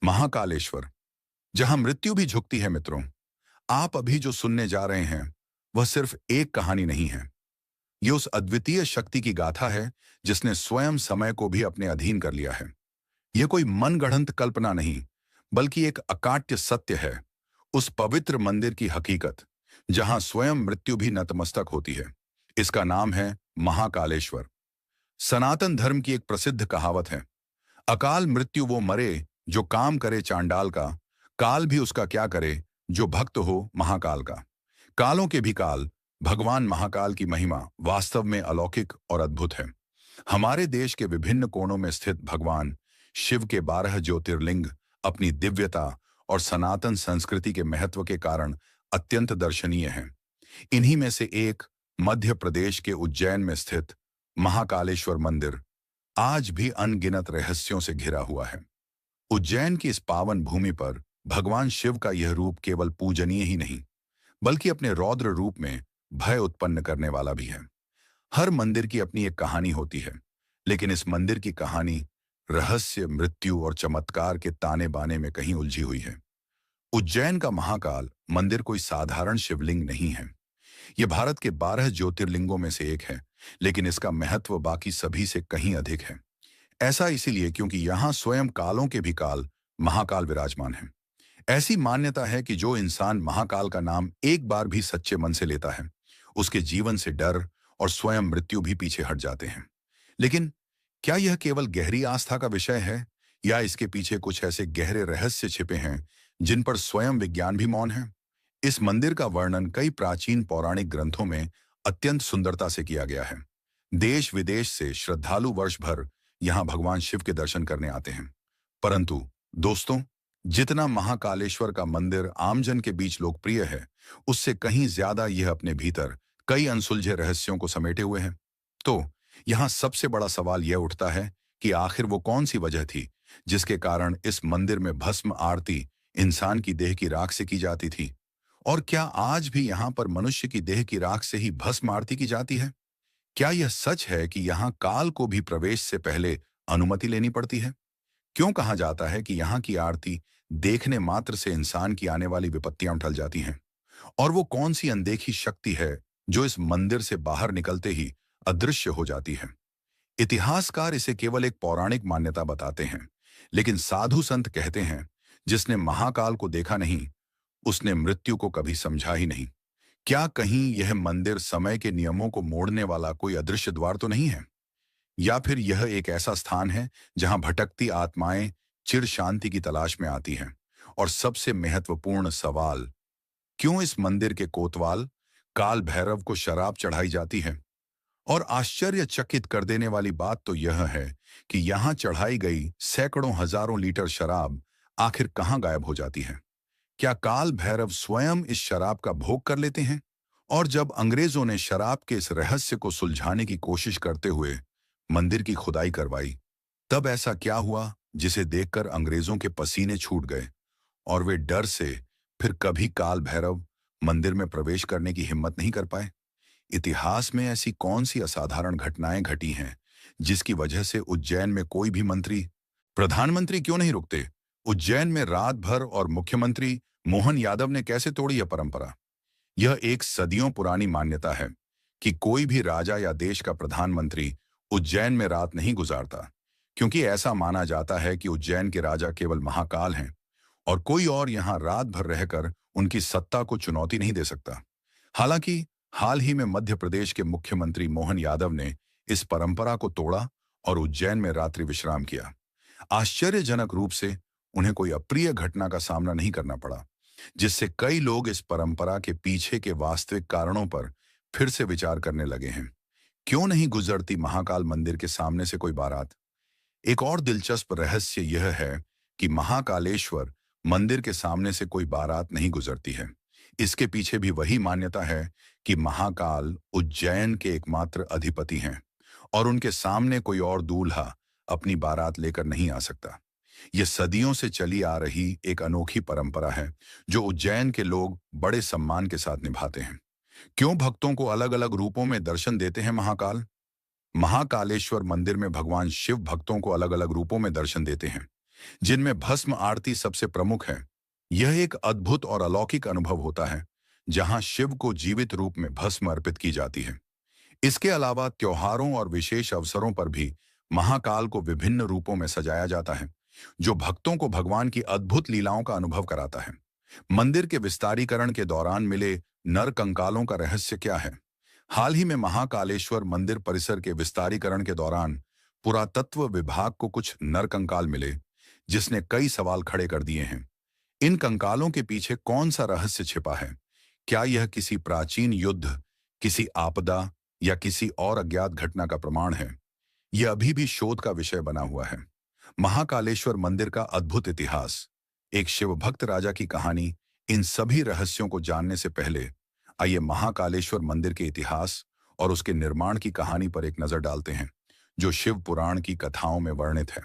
महाकालेश्वर, जहां मृत्यु भी झुकती है मित्रों। आप अभी जो सुनने जा रहे हैं वह सिर्फ एक कहानी नहीं है। ये उस अद्वितीय शक्ति की गाथा है जिसने स्वयं समय को भी अपने अधीन कर लिया है। यह कोई मनगढ़ंत कल्पना नहीं, बल्कि एक अकाट्य सत्य है। उस पवित्र मंदिर की हकीकत जहां स्वयं मृत्यु भी नतमस्तक होती है। इसका नाम है महाकालेश्वर। सनातन धर्म की एक प्रसिद्ध कहावत है, अकाल मृत्यु वो मरे जो काम करे चांडाल का, काल भी उसका क्या करे जो भक्त हो महाकाल का। कालों के भी काल, भगवान महाकाल की महिमा वास्तव में अलौकिक और अद्भुत है। हमारे देश के विभिन्न कोणों में स्थित भगवान शिव के 12 ज्योतिर्लिंग अपनी दिव्यता और सनातन संस्कृति के महत्व के कारण अत्यंत दर्शनीय हैं। इन्हीं में से एक मध्य प्रदेश के उज्जैन में स्थित महाकालेश्वर मंदिर आज भी अनगिनत रहस्यों से घिरा हुआ है। उज्जैन की इस पावन भूमि पर भगवान शिव का यह रूप केवल पूजनीय ही नहीं, बल्कि अपने रौद्र रूप में भय उत्पन्न करने वाला भी है। हर मंदिर की अपनी एक कहानी होती है, लेकिन इस मंदिर की कहानी रहस्य, मृत्यु और चमत्कार के ताने बाने में कहीं उलझी हुई है। उज्जैन का महाकाल मंदिर कोई साधारण शिवलिंग नहीं है। यह भारत के 12 ज्योतिर्लिंगों में से एक है, लेकिन इसका महत्व बाकी सभी से कहीं अधिक है। ऐसा इसीलिए क्योंकि यहाँ स्वयं कालों के भी काल महाकाल विराजमान है। ऐसी मान्यता है कि जो इंसान महाकाल का नाम एक बार भी सच्चे मन से लेता है, उसके जीवन से डर और स्वयं मृत्यु भी पीछे हट जाते हैं। लेकिन क्या यह केवल गहरी आस्था का विषय है, या इसके पीछे कुछ ऐसे गहरे रहस्य छिपे हैं जिन पर स्वयं विज्ञान भी मौन है? इस मंदिर का वर्णन कई प्राचीन पौराणिक ग्रंथों में अत्यंत सुंदरता से किया गया है। देश विदेश से श्रद्धालु वर्ष भर यहाँ भगवान शिव के दर्शन करने आते हैं। परंतु दोस्तों, जितना महाकालेश्वर का मंदिर आमजन के बीच लोकप्रिय है, उससे कहीं ज्यादा यह अपने भीतर कई अनसुलझे रहस्यों को समेटे हुए है। तो यहाँ सबसे बड़ा सवाल यह उठता है कि आखिर वो कौन सी वजह थी जिसके कारण इस मंदिर में भस्म आरती इंसान की देह की राख से की जाती थी? और क्या आज भी यहाँ पर मनुष्य की देह की राख से ही भस्म आरती की जाती है? क्या यह सच है कि यहाँ काल को भी प्रवेश से पहले अनुमति लेनी पड़ती है? क्यों कहा जाता है कि यहाँ की आरती देखने मात्र से इंसान की आने वाली विपत्तियां टल जाती हैं? और वो कौन सी अनदेखी शक्ति है जो इस मंदिर से बाहर निकलते ही अदृश्य हो जाती है? इतिहासकार इसे केवल एक पौराणिक मान्यता बताते हैं, लेकिन साधु संत कहते हैं, जिसने महाकाल को देखा नहीं, उसने मृत्यु को कभी समझा ही नहीं। क्या कहीं यह मंदिर समय के नियमों को मोड़ने वाला कोई अदृश्य द्वार तो नहीं है? या फिर यह एक ऐसा स्थान है जहां भटकती आत्माएं चिर शांति की तलाश में आती हैं? और सबसे महत्वपूर्ण सवाल, क्यों इस मंदिर के कोतवाल काल भैरव को शराब चढ़ाई जाती है? और आश्चर्यचकित कर देने वाली बात तो यह है कि यहां चढ़ाई गई सैकड़ों हजारों लीटर शराब आखिर कहां गायब हो जाती है? क्या काल भैरव स्वयं इस शराब का भोग कर लेते हैं? और जब अंग्रेजों ने शराब के इस रहस्य को सुलझाने की कोशिश करते हुए मंदिर की खुदाई करवाई, तब ऐसा क्या हुआ जिसे देखकर अंग्रेजों के पसीने छूट गए और वे डर से फिर कभी काल भैरव मंदिर में प्रवेश करने की हिम्मत नहीं कर पाए? इतिहास में ऐसी कौन सी असाधारण घटनाएं घटी हैं जिसकी वजह से उज्जैन में कोई भी मंत्री, प्रधानमंत्री क्यों नहीं रुकते? उज्जैन में रात भर और मुख्यमंत्री मोहन यादव ने कैसे तोड़ी यह परंपरा? यह एक सदियों पुरानी मान्यता है कि कोई भी राजा या देश का प्रधानमंत्री उज्जैन में रात नहीं गुजारता, क्योंकि ऐसा माना जाता है कि उज्जैन के राजा केवल महाकाल हैं और कोई और यहाँ रात भर रहकर उनकी सत्ता को चुनौती नहीं दे सकता। हालांकि हाल ही में मध्य प्रदेश के मुख्यमंत्री मोहन यादव ने इस परंपरा को तोड़ा और उज्जैन में रात्रि विश्राम किया। आश्चर्यजनक रूप से उन्हें कोई अप्रिय घटना का सामना नहीं करना पड़ा, जिससे कई लोग इस परंपरा के पीछे के वास्तविक कारणों पर फिर से विचार करने लगे हैं। क्यों नहीं गुजरती महाकाल मंदिर के सामने से कोई बारात? एक और दिलचस्प रहस्य यह है कि महाकालेश्वर मंदिर के सामने से कोई बारात नहीं गुजरती है। इसके पीछे भी वही मान्यता है कि महाकाल उज्जैन के एकमात्र अधिपति हैं और उनके सामने कोई और दूल्हा अपनी बारात लेकर नहीं आ सकता। यह सदियों से चली आ रही एक अनोखी परंपरा है जो उज्जैन के लोग बड़े सम्मान के साथ निभाते हैं। क्यों भक्तों को अलग अलग रूपों में दर्शन देते हैं महाकालेश्वर मंदिर में भगवान शिव भक्तों को अलग अलग रूपों में दर्शन देते हैं, जिनमें भस्म आरती सबसे प्रमुख है। यह एक अद्भुत और अलौकिक अनुभव होता है, जहां शिव को जीवित रूप में भस्म अर्पित की जाती है। इसके अलावा त्योहारों और विशेष अवसरों पर भी महाकाल को विभिन्न रूपों में सजाया जाता है, जो भक्तों को भगवान की अद्भुत लीलाओं का अनुभव कराता है। मंदिर के विस्तारीकरण के दौरान मिले नर कंकालों का रहस्य क्या है? हाल ही में महाकालेश्वर मंदिर परिसर के विस्तारीकरण के दौरान पुरातत्व विभाग को कुछ नर कंकाल मिले, जिसने कई सवाल खड़े कर दिए हैं। इन कंकालों के पीछे कौन सा रहस्य छिपा है? क्या यह किसी प्राचीन युद्ध, किसी आपदा या किसी और अज्ञात घटना का प्रमाण है? यह अभी भी शोध का विषय बना हुआ है। महाकालेश्वर मंदिर का अद्भुत इतिहास, एक शिवभक्त राजा की कहानी। इन सभी रहस्यों को जानने से पहले आइए महाकालेश्वर मंदिर के इतिहास और उसके निर्माण की कहानी पर एक नजर डालते हैं, जो शिव पुराण की कथाओं में वर्णित है।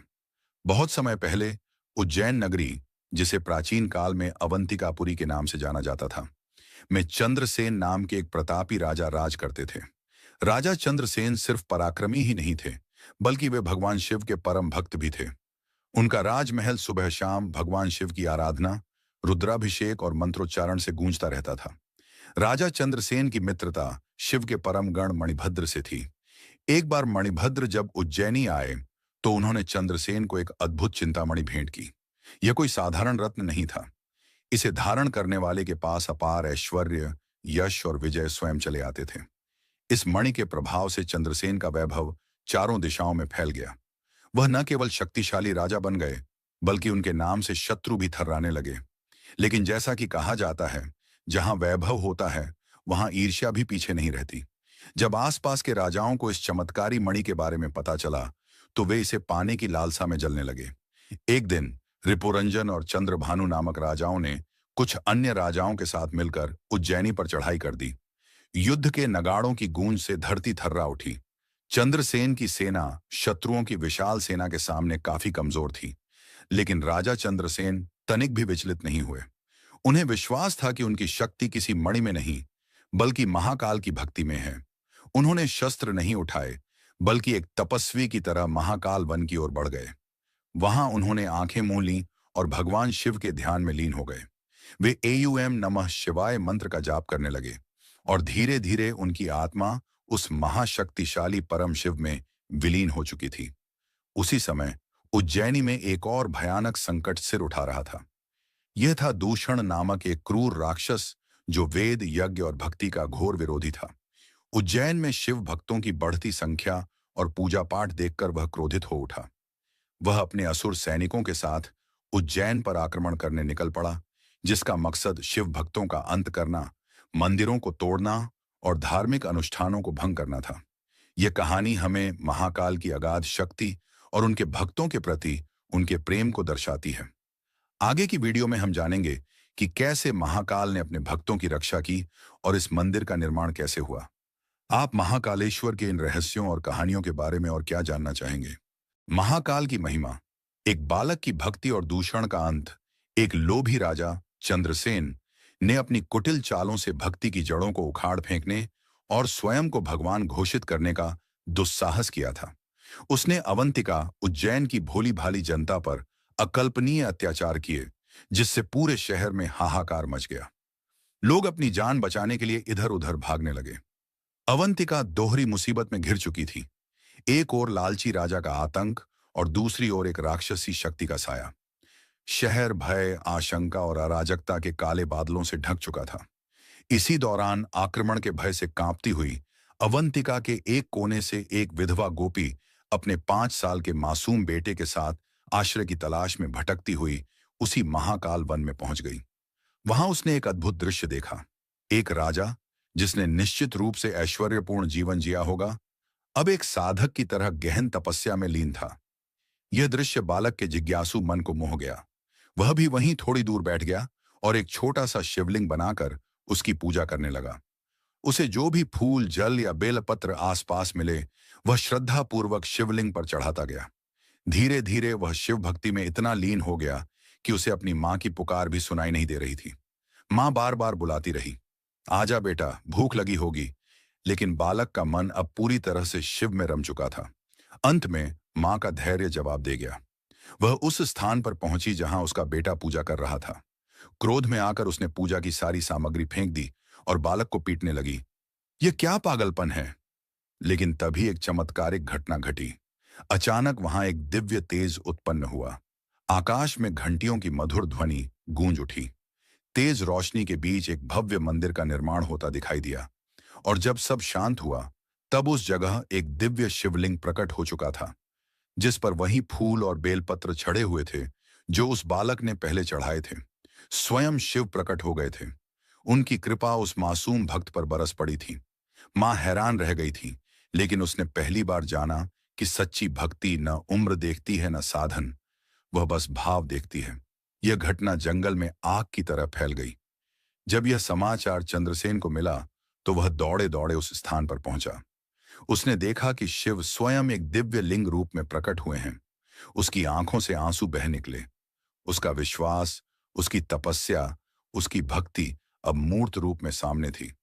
बहुत समय पहले उज्जैन नगरी, जिसे प्राचीन काल में अवंतिकापुरी के नाम से जाना जाता था, में चंद्रसेन नाम के एक प्रतापी राजा राज करते थे। राजा चंद्रसेन सिर्फ पराक्रमी ही नहीं थे, बल्कि वे भगवान शिव के परम भक्त भी थे। उनका राजमहल सुबह शाम भगवान शिव की आराधना, रुद्राभिषेक और मंत्रोच्चारण से गूंजता रहता था। राजा चंद्रसेन की मित्रता शिव के परम गण मणिभद्र से थी। एक बार मणिभद्र जब उज्जैनी आए, तो उन्होंने चंद्रसेन को एक अद्भुत चिंतामणि भेंट की। यह कोई साधारण रत्न नहीं था। इसे धारण करने वाले के पास अपार ऐश्वर्य, यश और विजय स्वयं चले आते थे। इस मणि के प्रभाव से चंद्रसेन का वैभव चारों दिशाओं में फैल गया। वह न केवल शक्तिशाली राजा बन गए, बल्कि उनके नाम से शत्रु भी थर्राने लगे। लेकिन जैसा कि कहा जाता है, जहां वैभव होता है, वहां ईर्ष्या भी पीछे नहीं रहती। जब आसपास के राजाओं को इस चमत्कारी मणि के बारे में पता चला, तो वे इसे पाने की लालसा में जलने लगे। एक दिन रिपुरंजन और चंद्रभानु नामक राजाओं ने कुछ अन्य राजाओं के साथ मिलकर उज्जैनी पर चढ़ाई कर दी। युद्ध के नगाड़ों की गूंज से धरती थर्रा उठी। चंद्रसेन की सेना शत्रुओं की विशाल सेना के सामने काफी कमजोर थी, लेकिन राजा चंद्रसेन तनिक भी विचलित नहीं हुए। उन्हें विश्वास था कि उनकी शक्ति किसी मणि में नहीं, बल्कि महाकाल की भक्ति में है। उन्होंने शस्त्र नहीं उठाए, बल्कि एक तपस्वी की तरह महाकाल वन की ओर बढ़ गए। वहां उन्होंने आंखें मूंद लीं और भगवान शिव के ध्यान में लीन हो गए। वे एयूएम नमः शिवाय मंत्र का जाप करने लगे, और धीरे धीरे उनकी आत्मा उस महाशक्तिशाली परम शिव में विलीन हो चुकी थी। उसी समय उज्जैनी में एक और भयानक संकट सिर उठा रहा था। यह था दूषण नामक एक क्रूर राक्षस, जो वेद, यज्ञ और भक्ति का घोर विरोधी था। उज्जैन में शिव भक्तों की बढ़ती संख्या और पूजा पाठ देखकर वह क्रोधित हो उठा। वह अपने असुर सैनिकों के साथ उज्जैन पर आक्रमण करने निकल पड़ा, जिसका मकसद शिव भक्तों का अंत करना, मंदिरों को तोड़ना और धार्मिक अनुष्ठानों को भंग करना था। यह कहानी हमें महाकाल की अगाध शक्ति और उनके भक्तों के प्रति उनके प्रेम को दर्शाती है। आगे की वीडियो में हम जानेंगे कि कैसे महाकाल ने अपने भक्तों की रक्षा की और इस मंदिर का निर्माण कैसे हुआ। आप महाकालेश्वर के इन रहस्यों और कहानियों के बारे में और क्या जानना चाहेंगे? महाकाल की महिमा, एक बालक की भक्ति और दूषण का अंत। एक लोभी राजा चंद्रसेन ने अपनी कुटिल चालों से भक्ति की जड़ों को उखाड़ फेंकने और स्वयं को भगवान घोषित करने का दुस्साहस किया था। उसने अवंतिका, उज्जैन की भोली भाली जनता पर अकल्पनीय अत्याचार किए, जिससे पूरे शहर में हाहाकार मच गया। लोग अपनी जान बचाने के लिए इधर उधर भागने लगे। अवंतिका दोहरी मुसीबत में घिर चुकी थी। एक ओर लालची राजा का आतंक और दूसरी ओर एक राक्षसी शक्ति का साया। शहर भय, आशंका और अराजकता के काले बादलों से ढक चुका था। इसी दौरान आक्रमण के भय से कांपती हुई अवंतिका के एक कोने से एक विधवा गोपी अपने 5 साल के मासूम बेटे के साथ आश्रय की तलाश में भटकती हुई उसी महाकाल वन में पहुंच गई। वहां उसने एक अद्भुत दृश्य देखा। एक राजा, जिसने निश्चित रूप से ऐश्वर्यपूर्ण जीवन जिया होगा, अब एक साधक की तरह गहन तपस्या में लीन था। यह दृश्य बालक के जिज्ञासु मन को मोह गया। वह भी वहीं थोड़ी दूर बैठ गया और एक छोटा सा शिवलिंग बनाकर उसकी पूजा करने लगा। उसे जो भी फूल, जल या बेलपत्र आसपास मिले, वह श्रद्धापूर्वक शिवलिंग पर चढ़ाता गया। धीरे धीरे वह शिव भक्ति में इतना लीन हो गया कि उसे अपनी मां की पुकार भी सुनाई नहीं दे रही थी। मां बार बार बुलाती रही, आजा बेटा, भूख लगी होगी, लेकिन बालक का मन अब पूरी तरह से शिव में रम चुका था। अंत में मां का धैर्य जवाब दे गया। वह उस स्थान पर पहुंची जहां उसका बेटा पूजा कर रहा था। क्रोध में आकर उसने पूजा की सारी सामग्री फेंक दी और बालक को पीटने लगी। यह क्या पागलपन है? लेकिन तभी एक चमत्कारिक घटना घटी। अचानक वहां एक दिव्य तेज उत्पन्न हुआ। आकाश में घंटियों की मधुर ध्वनि गूंज उठी। तेज रोशनी के बीच एक भव्य मंदिर का निर्माण होता दिखाई दिया। और जब सब शांत हुआ, तब उस जगह एक दिव्य शिवलिंग प्रकट हो चुका था, जिस पर वही फूल और बेलपत्र चढ़े हुए थे जो उस बालक ने पहले चढ़ाए थे। स्वयं शिव प्रकट हो गए थे। उनकी कृपा उस मासूम भक्त पर बरस पड़ी थी। मां हैरान रह गई थी, लेकिन उसने पहली बार जाना कि सच्ची भक्ति न उम्र देखती है न साधन, वह बस भाव देखती है। यह घटना जंगल में आग की तरह फैल गई। जब यह समाचार चंद्रसेन को मिला, तो वह दौड़े दौड़े उस स्थान पर पहुंचा। उसने देखा कि शिव स्वयं एक दिव्य लिंग रूप में प्रकट हुए हैं। उसकी आंखों से आंसू बह निकले। उसका विश्वास, उसकी तपस्या, उसकी भक्ति अब मूर्त रूप में सामने थी।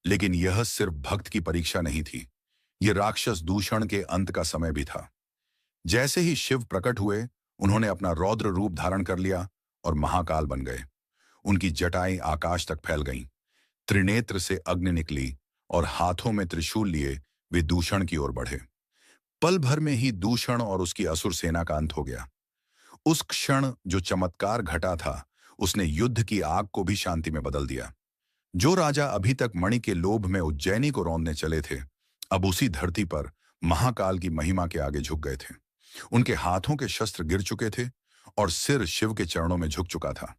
लेकिन यह सिर्फ भक्त की परीक्षा नहीं थी, यह राक्षस दूषण के अंत का समय भी था। जैसे ही शिव प्रकट हुए, उन्होंने अपना रौद्र रूप धारण कर लिया और महाकाल बन गए। उनकी जटाएं आकाश तक फैल गईं। त्रिनेत्र से अग्नि निकली और हाथों में त्रिशूल लिए वे दूषण की ओर बढ़े। पल भर में ही दूषण और उसकी असुर सेना का अंत हो गया। उस क्षण जो चमत्कार घटा था, उसने युद्ध की आग को भी शांति में बदल दिया। जो राजा अभी तक मणि के लोभ में उज्जैनी को रौंदने चले थे, अब उसी धरती पर महाकाल की महिमा के आगे झुक गए थे। उनके हाथों के शस्त्र गिर चुके थे और सिर शिव के चरणों में झुक चुका था।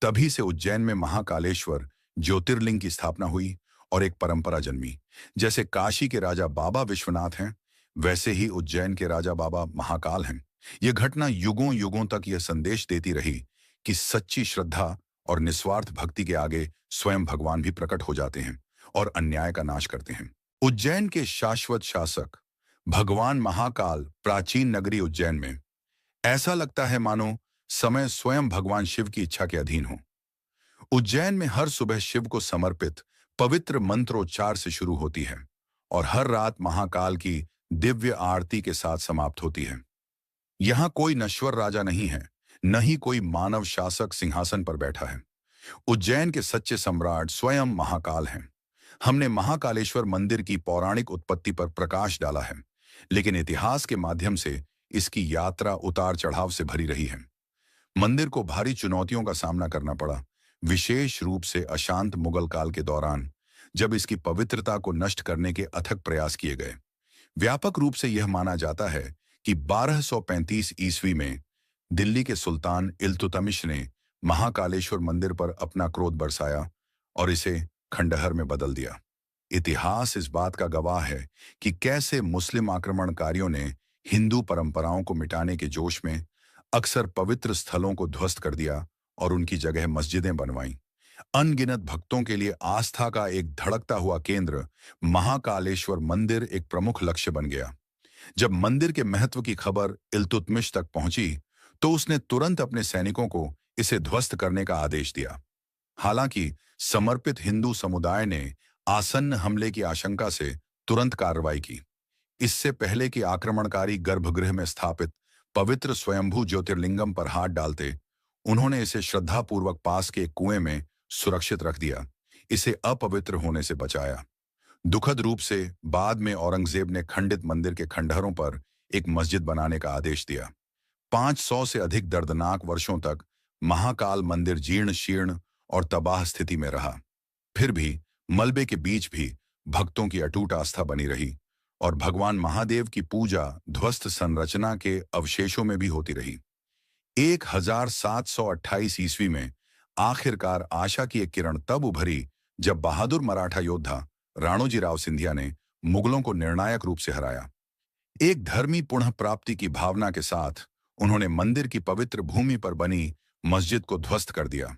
तभी से उज्जैन में महाकालेश्वर ज्योतिर्लिंग की स्थापना हुई और एक परंपरा जन्मी। जैसे काशी के राजा बाबा विश्वनाथ हैं, वैसे ही उज्जैन के राजा बाबा महाकाल हैं। यह घटना युगों युगों तक यह संदेश देती रही कि सच्ची श्रद्धा और निस्वार्थ भक्ति के आगे स्वयं भगवान भी प्रकट हो जाते हैं और अन्याय का नाश करते हैं। उज्जैन के शाश्वत शासक भगवान महाकाल प्राचीन नगरी उज्जैन में, ऐसा लगता है मानो समय स्वयं भगवान शिव की इच्छा के अधीन हो। उज्जैन में हर सुबह शिव को समर्पित पवित्र मंत्रोच्चार से शुरू होती है और हर रात महाकाल की दिव्य आरती के साथ समाप्त होती है। यहाँ कोई नश्वर राजा नहीं है, न ही कोई मानव शासक सिंहासन पर बैठा है। उज्जैन के सच्चे सम्राट स्वयं महाकाल हैं। हमने महाकालेश्वर मंदिर की पौराणिक उत्पत्ति पर प्रकाश डाला है, लेकिन इतिहास के माध्यम से इसकी यात्रा उतार चढ़ाव से भरी रही है। मंदिर को भारी चुनौतियों का सामना करना पड़ा, विशेष रूप से अशांत मुगल काल के दौरान, जब इसकी पवित्रता को नष्ट करने के अथक प्रयास किए गए। व्यापक रूप से यह माना जाता है कि 1235 ईस्वी में दिल्ली के सुल्तान इल्तुतमिश ने महाकालेश्वर मंदिर पर अपना क्रोध बरसाया और इसे खंडहर में बदल दिया। इतिहास इस बात का गवाह है कि कैसे मुस्लिम आक्रमणकारियों ने हिंदू परंपराओं को मिटाने के जोश में अक्सर पवित्र स्थलों को ध्वस्त कर दिया और उनकी जगह मस्जिदें बनवाईं। अनगिनत भक्तों के लिए आस्था का एक धड़कता हुआ केंद्र महाकालेश्वर मंदिर एक प्रमुख लक्ष्य बन गया। जब मंदिर के महत्व की खबर इल्तुतमिश तक पहुंची, तो उसने तुरंत अपने सैनिकों को इसे ध्वस्त करने का आदेश दिया। हालांकि समर्पित हिंदू समुदाय ने आसन्न हमले की आशंका से तुरंत कार्रवाई की। इससे पहले कि आक्रमणकारी गर्भगृह में स्थापित पवित्र स्वयंभू ज्योतिर्लिंगम पर हाथ डालते, उन्होंने इसे श्रद्धापूर्वक पास के एक कुएं में सुरक्षित रख दिया, इसे अपवित्र होने से बचाया। दुखद रूप से बाद में औरंगजेब ने खंडित मंदिर के खंडहरों पर एक मस्जिद बनाने का आदेश दिया। 500 से अधिक दर्दनाक वर्षों तक महाकाल मंदिर जीर्ण शीर्ण और तबाह स्थिति में रहा। फिर भी मलबे के बीच भी भक्तों की अटूट आस्था बनी रही और भगवान महादेव की पूजा ध्वस्त संरचना के अवशेषों में भी होती रही। 1728 ईस्वी में आखिरकार आशा की एक किरण तब उभरी जब बहादुर मराठा योद्धा राणोजी राव सिंधिया ने मुगलों को निर्णायक रूप से हराया। एक धर्मी पुनः प्राप्ति की भावना के साथ उन्होंने मंदिर की पवित्र भूमि पर बनी मस्जिद को ध्वस्त कर दिया।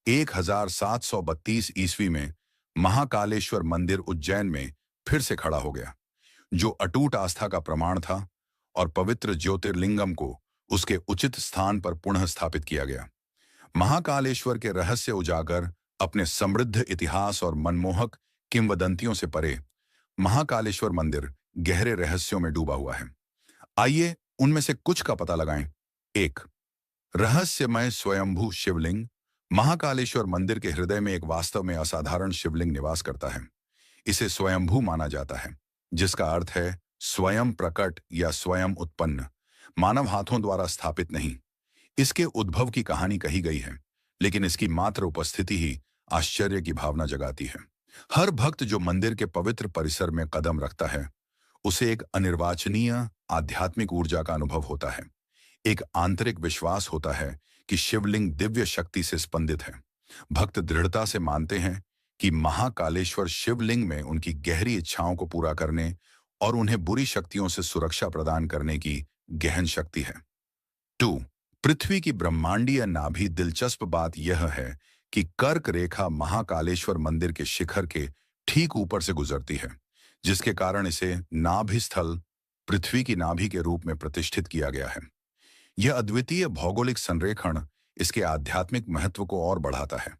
1732 ईस्वी में महाकालेश्वर मंदिर उज्जैन में फिर से खड़ा हो गया, जो अटूट आस्था का प्रमाण था, और पवित्र ज्योतिर्लिंगम को उसके उचित स्थान पर पुनः स्थापित किया गया। महाकालेश्वर के रहस्य उजागर अपने समृद्ध इतिहास और मनमोहक किंवदंतियों से परे, महाकालेश्वर मंदिर गहरे रहस्यों में डूबा हुआ है। आइए उनमें से कुछ का पता लगाएं। एक, रहस्यमय स्वयंभू शिवलिंग। महाकालेश्वर मंदिर के हृदय में एक वास्तव में असाधारण शिवलिंग निवास करता है। इसे स्वयंभू माना जाता है, जिसका अर्थ है स्वयं प्रकट या स्वयं उत्पन्न, मानव हाथों द्वारा स्थापित नहीं। इसके उद्भव की कहानी कही गई है, लेकिन इसकी मात्र उपस्थिति ही आश्चर्य की भावना जगाती है। हर भक्त जो मंदिर के पवित्र परिसर में कदम रखता है, उसे एक अनिर्वाचनीय आध्यात्मिक ऊर्जा का अनुभव होता है। एक आंतरिक विश्वास होता है कि शिवलिंग दिव्य शक्ति से स्पंदित है। भक्त दृढ़ता से मानते हैं कि महाकालेश्वर शिवलिंग में उनकी गहरी इच्छाओं को पूरा करने और उन्हें बुरी शक्तियों से सुरक्षा प्रदान करने की गहन शक्ति है। 2, पृथ्वी की ब्रह्मांडीय नाभि। दिलचस्प बात यह है कि कर्क रेखा महाकालेश्वर मंदिर के शिखर के ठीक ऊपर से गुजरती है, जिसके कारण इसे नाभि स्थल, पृथ्वी की नाभि के रूप में प्रतिष्ठित किया गया है। यह अद्वितीय भौगोलिक संरेखण इसके आध्यात्मिक महत्व को और बढ़ाता है।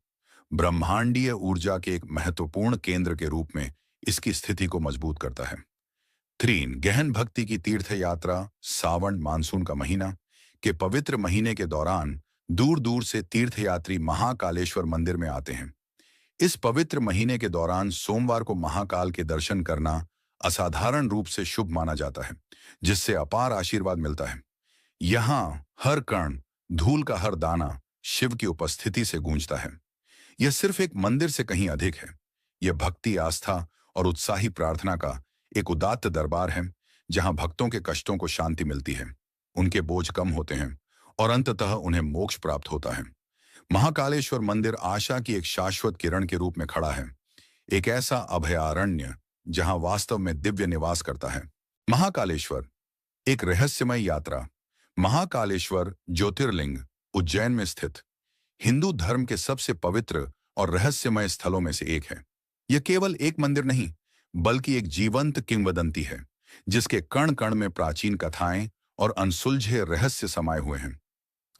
ब्रह्मांडीय ऊर्जा के एक महत्वपूर्ण केंद्र के रूप में इसकी स्थिति को मजबूत करता है। 3, गहन भक्ति की तीर्थ यात्रा। सावन मानसून का महीना के पवित्र महीने के दौरान दूर दूर से तीर्थयात्री महाकालेश्वर मंदिर में आते हैं। इस पवित्र महीने के दौरान सोमवार को महाकाल के दर्शन करना असाधारण रूप से शुभ माना जाता है, जिससे अपार आशीर्वाद मिलता है। यहाँ हर कण, धूल का हर दाना शिव की उपस्थिति से गूंजता है। यह सिर्फ एक मंदिर से कहीं अधिक है। यह भक्ति, आस्था और उत्साही प्रार्थना का एक उदात्त दरबार है, जहां भक्तों के कष्टों को शांति मिलती है, उनके बोझ कम होते हैं और अंततः उन्हें मोक्ष प्राप्त होता है। महाकालेश्वर मंदिर आशा की एक शाश्वत किरण के रूप में खड़ा है, एक ऐसा अभयारण्य जहां वास्तव में दिव्य निवास करता है। महाकालेश्वर एक रहस्यमय यात्रा। महाकालेश्वर ज्योतिर्लिंग उज्जैन में स्थित हिंदू धर्म के सबसे पवित्र और रहस्यमय स्थलों में से एक है। यह केवल एक मंदिर नहीं, बल्कि एक जीवंत किंवदंती है, जिसके कण कण में प्राचीन कथाएं और अनसुलझे रहस्य समाये हुए हैं।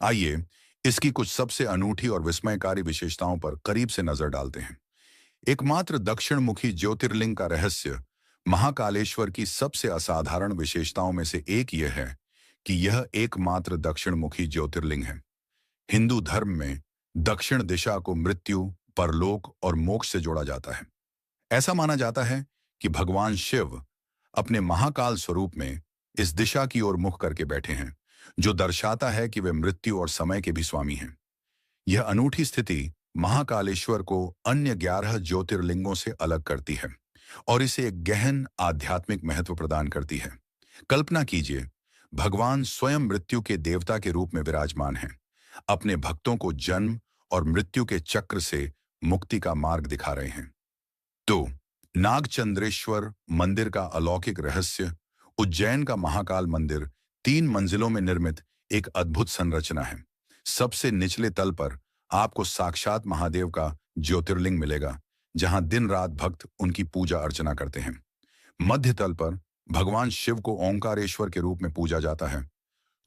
आइए इसकी कुछ सबसे अनूठी और विस्मयकारी विशेषताओं पर करीब से नजर डालते हैं। एकमात्र दक्षिणमुखी ज्योतिर्लिंग का रहस्य। महाकालेश्वर की सबसे असाधारण विशेषताओं में से एक यह है कि यह एकमात्र दक्षिणमुखी ज्योतिर्लिंग है। हिंदू धर्म में दक्षिण दिशा को मृत्यु, परलोक और मोक्ष से जोड़ा जाता है। ऐसा माना जाता है कि भगवान शिव अपने महाकाल स्वरूप में इस दिशा की ओर मुख करके बैठे हैं, जो दर्शाता है कि वे मृत्यु और समय के भी स्वामी हैं। यह अनूठी स्थिति महाकालेश्वर को अन्य 11 ज्योतिर्लिंगों से अलग करती है और इसे एक गहन आध्यात्मिक महत्व प्रदान करती है। कल्पना कीजिए, भगवान स्वयं मृत्यु के देवता के रूप में विराजमान हैं, अपने भक्तों को जन्म और मृत्यु के चक्र से मुक्ति का मार्ग दिखा रहे हैं। तो नागचंद्रेश्वर मंदिर का अलौकिक रहस्य। उज्जैन का महाकाल मंदिर 3 मंजिलों में निर्मित एक अद्भुत संरचना है। सबसे निचले तल पर आपको साक्षात महादेव का ज्योतिर्लिंग मिलेगा, जहां दिन रात भक्त उनकी पूजा अर्चना करते हैं। मध्य तल पर भगवान शिव को ओंकारेश्वर के रूप में पूजा जाता है,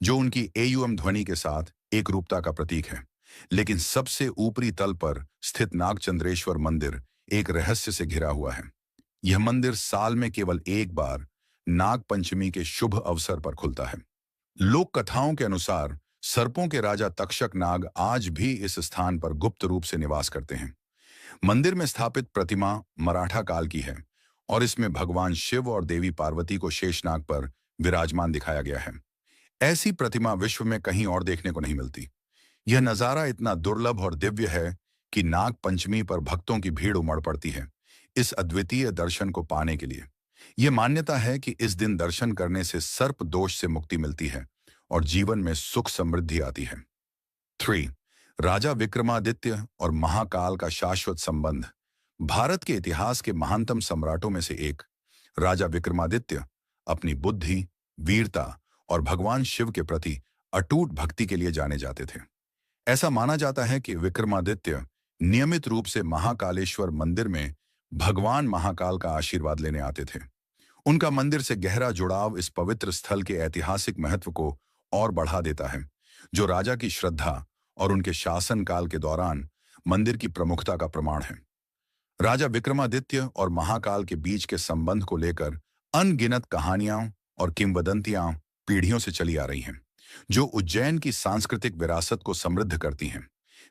जो उनकी एयुएम ध्वनि के साथ एक रूपता का प्रतीक है। लेकिन सबसे ऊपरी तल पर स्थित नागचंद्रेश्वर मंदिर एक रहस्य से घिरा हुआ है। यह मंदिर साल में केवल एक बार नाग पंचमी के शुभ अवसर पर खुलता है। लोक कथाओं के अनुसार सर्पों के राजा तक्षक नाग आज भी इस स्थान पर गुप्त रूप से निवास करते हैं। मंदिर में स्थापित प्रतिमा मराठा काल की है और इसमें भगवान शिव और देवी पार्वती को शेषनाग पर विराजमान दिखाया गया है। ऐसी प्रतिमा विश्व में कहीं और देखने को नहीं मिलती। यह नजारा इतना दुर्लभ और दिव्य है कि नाग पंचमी पर भक्तों की भीड़ उमड़ पड़ती है इस अद्वितीय दर्शन को पाने के लिए। यह मान्यता है कि इस दिन दर्शन करने से सर्प दोष से मुक्ति मिलती है और जीवन में सुख समृद्धि आती है। 3, राजा विक्रमादित्य और महाकाल का शाश्वत संबंध। भारत के इतिहास के महानतम सम्राटों में से एक राजा विक्रमादित्य अपनी बुद्धि, वीरता और भगवान शिव के प्रति अटूट भक्ति के लिए जाने जाते थे। ऐसा माना जाता है कि विक्रमादित्य नियमित रूप से महाकालेश्वर मंदिर में भगवान महाकाल का आशीर्वाद लेने आते थे। उनका मंदिर से गहरा जुड़ाव इस पवित्र स्थल के ऐतिहासिक महत्व को और बढ़ा देता है, जो राजा की श्रद्धा और उनके शासनकाल के दौरान मंदिर की प्रमुखता का प्रमाण है। राजा विक्रमादित्य और महाकाल के बीच के संबंध को लेकर अनगिनत कहानियां और किंवदंतियां पीढ़ियों से चली आ रही हैं। जो उज्जैन की सांस्कृतिक विरासत को समृद्ध करती हैं।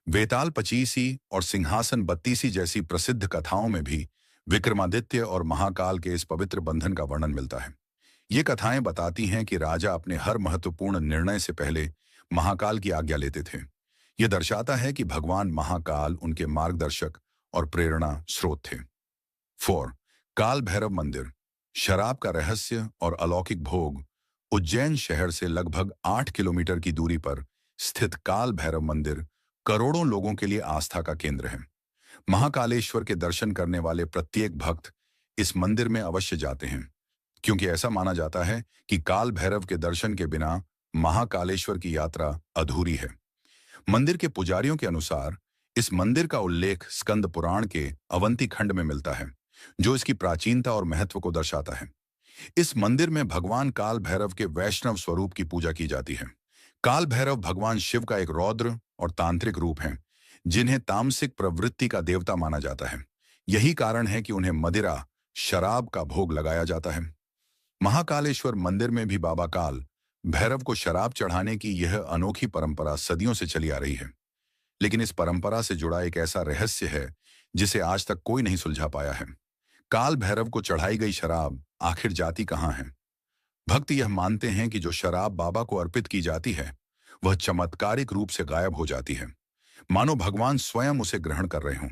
वेताल पचीसी और सिंहासन बत्तीसी जैसी प्रसिद्ध कथाओं में भी विक्रमादित्य और महाकाल के इस पवित्र बंधन का वर्णन मिलता है। ये कथाएं बताती हैं कि राजा अपने हर महत्वपूर्ण निर्णय से पहले महाकाल की आज्ञा लेते थे। यह दर्शाता है कि भगवान महाकाल उनके मार्गदर्शक और प्रेरणा स्रोत थे। 4. काल भैरव मंदिर। शराब का रहस्य और अलौकिक भोग। उज्जैन शहर से लगभग 8 किलोमीटर की दूरी पर स्थित काल भैरव मंदिर करोड़ों लोगों के लिए आस्था का केंद्र है। महाकालेश्वर के दर्शन करने वाले प्रत्येक भक्त इस मंदिर में अवश्य जाते हैं, क्योंकि ऐसा माना जाता है कि काल भैरव के दर्शन के बिना महाकालेश्वर की यात्रा अधूरी है। मंदिर के पुजारियों के अनुसार इस मंदिर का उल्लेख स्कंद पुराण के अवंती खंड में मिलता है, जो इसकी प्राचीनता और महत्व को दर्शाता है। इस मंदिर में भगवान काल भैरव के वैष्णव स्वरूप की पूजा की जाती है। काल भैरव भगवान शिव का एक रौद्र और तांत्रिक रूप है, जिन्हें तामसिक प्रवृत्ति का देवता माना जाता है। यही कारण है कि उन्हें मदिरा, शराब का भोग लगाया जाता है। महाकालेश्वर मंदिर में भी बाबा काल भैरव को शराब चढ़ाने की यह अनोखी परंपरा सदियों से चली आ रही है। लेकिन इस परंपरा से जुड़ा एक ऐसा रहस्य है जिसे आज तक कोई नहीं सुलझा पाया है। काल भैरव को चढ़ाई गई शराब आखिर जाती कहाँ है? भक्त यह मानते हैं कि जो शराब बाबा को अर्पित की जाती है, वह चमत्कारिक रूप से गायब हो जाती है, मानो भगवान स्वयं उसे ग्रहण कर रहे हों।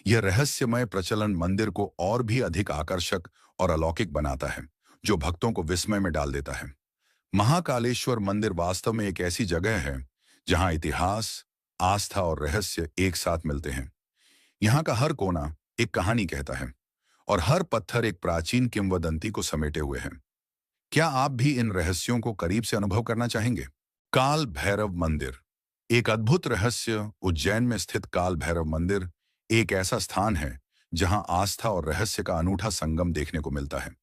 यह रहस्यमय प्रचलन मंदिर को और भी अधिक आकर्षक और अलौकिक बनाता है, जो भक्तों को विस्मय में डाल देता है। महाकालेश्वर मंदिर वास्तव में एक ऐसी जगह है जहां इतिहास, आस्था और रहस्य एक साथ मिलते हैं। यहाँ का हर कोना एक कहानी कहता है और हर पत्थर एक प्राचीन किंवदंती को समेटे हुए है। क्या आप भी इन रहस्यों को करीब से अनुभव करना चाहेंगे? काल भैरव मंदिर। एक अद्भुत रहस्य। उज्जैन में स्थित काल भैरव मंदिर एक ऐसा स्थान है जहां आस्था और रहस्य का अनूठा संगम देखने को मिलता है।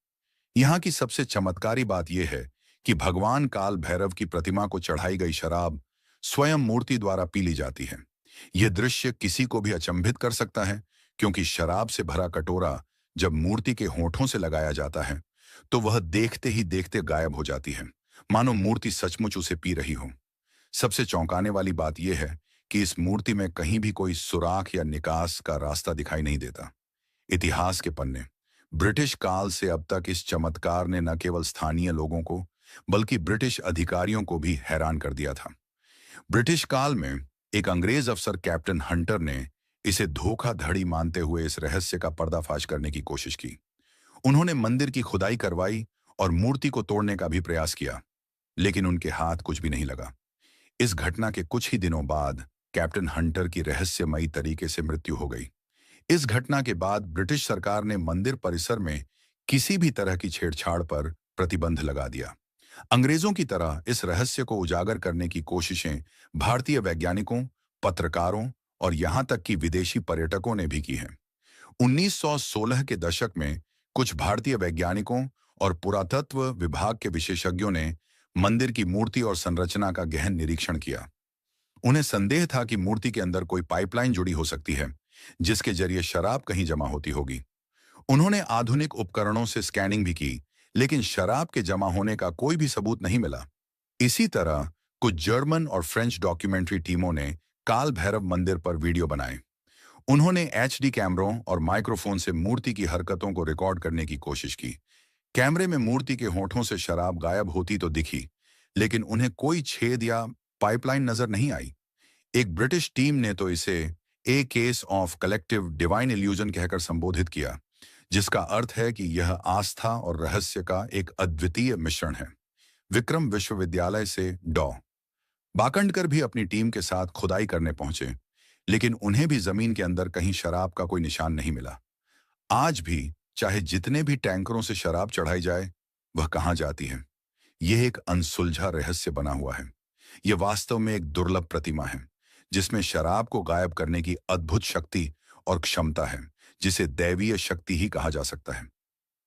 यहाँ की सबसे चमत्कारी बात यह है कि भगवान काल भैरव की प्रतिमा को चढ़ाई गई शराब स्वयं मूर्ति द्वारा पी ली जाती है। यह दृश्य किसी को भी अचंभित कर सकता है, क्योंकि शराब से भरा कटोरा जब मूर्ति के होठों से लगाया जाता है तो वह देखते ही देखते गायब हो जाती है, मानो मूर्ति सचमुच उसे पी रही हो। सबसे चौंकाने वाली बात यह है कि इस मूर्ति में कहीं भी कोई सुराख या निकास का रास्ता दिखाई नहीं देता। इतिहास के पन्ने। ब्रिटिश काल से अब तक इस चमत्कार ने न केवल स्थानीय लोगों को बल्कि ब्रिटिश अधिकारियों को भी हैरान कर दिया था। ब्रिटिश काल में एक अंग्रेज अफसर कैप्टन हंटर ने इसे धोखाधड़ी मानते हुए इस रहस्य का पर्दाफाश करने की कोशिश की। उन्होंने मंदिर की खुदाई करवाई और मूर्ति को तोड़ने का भी प्रयास किया, लेकिन उनके हाथ कुछ भी नहीं लगा। इस घटना के कुछ ही दिनों बाद कैप्टन हंटर की रहस्यमयी तरीके से मृत्यु हो गई। इस घटना के बाद ब्रिटिश सरकार ने मंदिर परिसर में किसी भी तरह की छेड़छाड़ पर प्रतिबंध लगा दिया। अंग्रेजों की तरह इस रहस्य को उजागर करने की कोशिशें भारतीय वैज्ञानिकों, पत्रकारों और यहां तक कि विदेशी पर्यटकों ने भी की हैं। 1916 के दशक में कुछ भारतीय वैज्ञानिकों और पुरातत्व विभाग के विशेषज्ञों ने मंदिर की मूर्ति और संरचना का गहन निरीक्षण किया। उन्हें संदेह था कि मूर्ति के अंदर कोई पाइपलाइन जुड़ी हो सकती है, जिसके जरिए शराब कहीं जमा होती होगी। उन्होंने आधुनिक उपकरणों से स्कैनिंग भी की, लेकिन शराब के जमा होने का कोई भी सबूत नहीं मिला। इसी तरह कुछ जर्मन और फ्रेंच डॉक्यूमेंट्री टीमों ने काल भैरव मंदिर पर वीडियो बनाए। उन्होंने एचडी कैमरों और माइक्रोफोन से मूर्ति की हरकतों को रिकॉर्ड करने की कोशिश की। कैमरे में मूर्ति के होठों से शराब गायब होती तो दिखी, लेकिन उन्हें कोई छेद या पाइपलाइन नजर नहीं आई। एक ब्रिटिश टीम ने तो इसे a case of collective divine illusion कहकर संबोधित किया, जिसका अर्थ है कि यह आस्था और रहस्य का एक अद्वितीय मिश्रण है। विक्रम विश्वविद्यालय से डॉ. बाकंडकर भी अपनी टीम के साथ खुदाई करने पहुंचे, लेकिन उन्हें भी जमीन के अंदर कहीं शराब का कोई निशान नहीं मिला। आज भी चाहे जितने भी टैंकरों से शराब चढ़ाई जाए, वह कहां जाती है? यह एक अनसुलझा रहस्य बना हुआ है। यह वास्तव में एक दुर्लभ प्रतिमा है, जिसमें शराब को गायब करने की अद्भुत शक्ति और क्षमता है, जिसे दैवीय शक्ति ही कहा जा सकता है।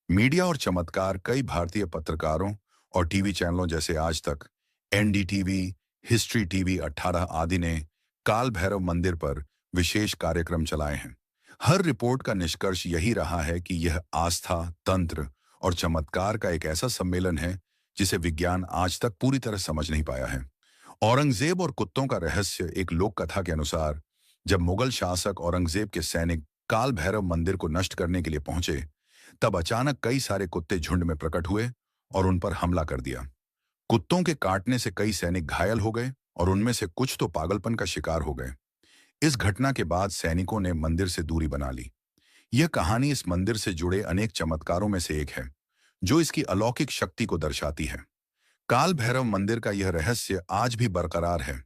मीडिया और चमत्कार। कई भारतीय पत्रकारों और टीवी चैनलों जैसे आज तक, एनडीटीवी, हिस्ट्री टीवी 18 आदि ने काल भैरव मंदिर पर विशेष कार्यक्रम चलाए हैं। हर रिपोर्ट का निष्कर्ष यही रहा है कि यह आस्था, तंत्र और चमत्कार का एक ऐसा सम्मेलन है जिसे विज्ञान आज तक पूरी तरह समझ नहीं पाया है। औरंगजेब और कुत्तों का रहस्य। एक लोक कथा के अनुसार जब मुगल शासक औरंगजेब के सैनिक काल भैरव मंदिर को नष्ट करने के लिए पहुंचे, तब अचानक कई सारे कुत्ते झुंड में प्रकट हुए और उन पर हमला कर दिया। कुत्तों के काटने से कई सैनिक घायल हो गए और उनमें से कुछ तो पागलपन का शिकार हो गए। इस घटना के बाद सैनिकों ने मंदिर से दूरी बना ली। यह कहानी इस मंदिर से जुड़े अनेक चमत्कारों में से एक है, जो इसकी अलौकिक शक्ति को दर्शाती है। काल भैरव मंदिर का यह रहस्य आज भी बरकरार है,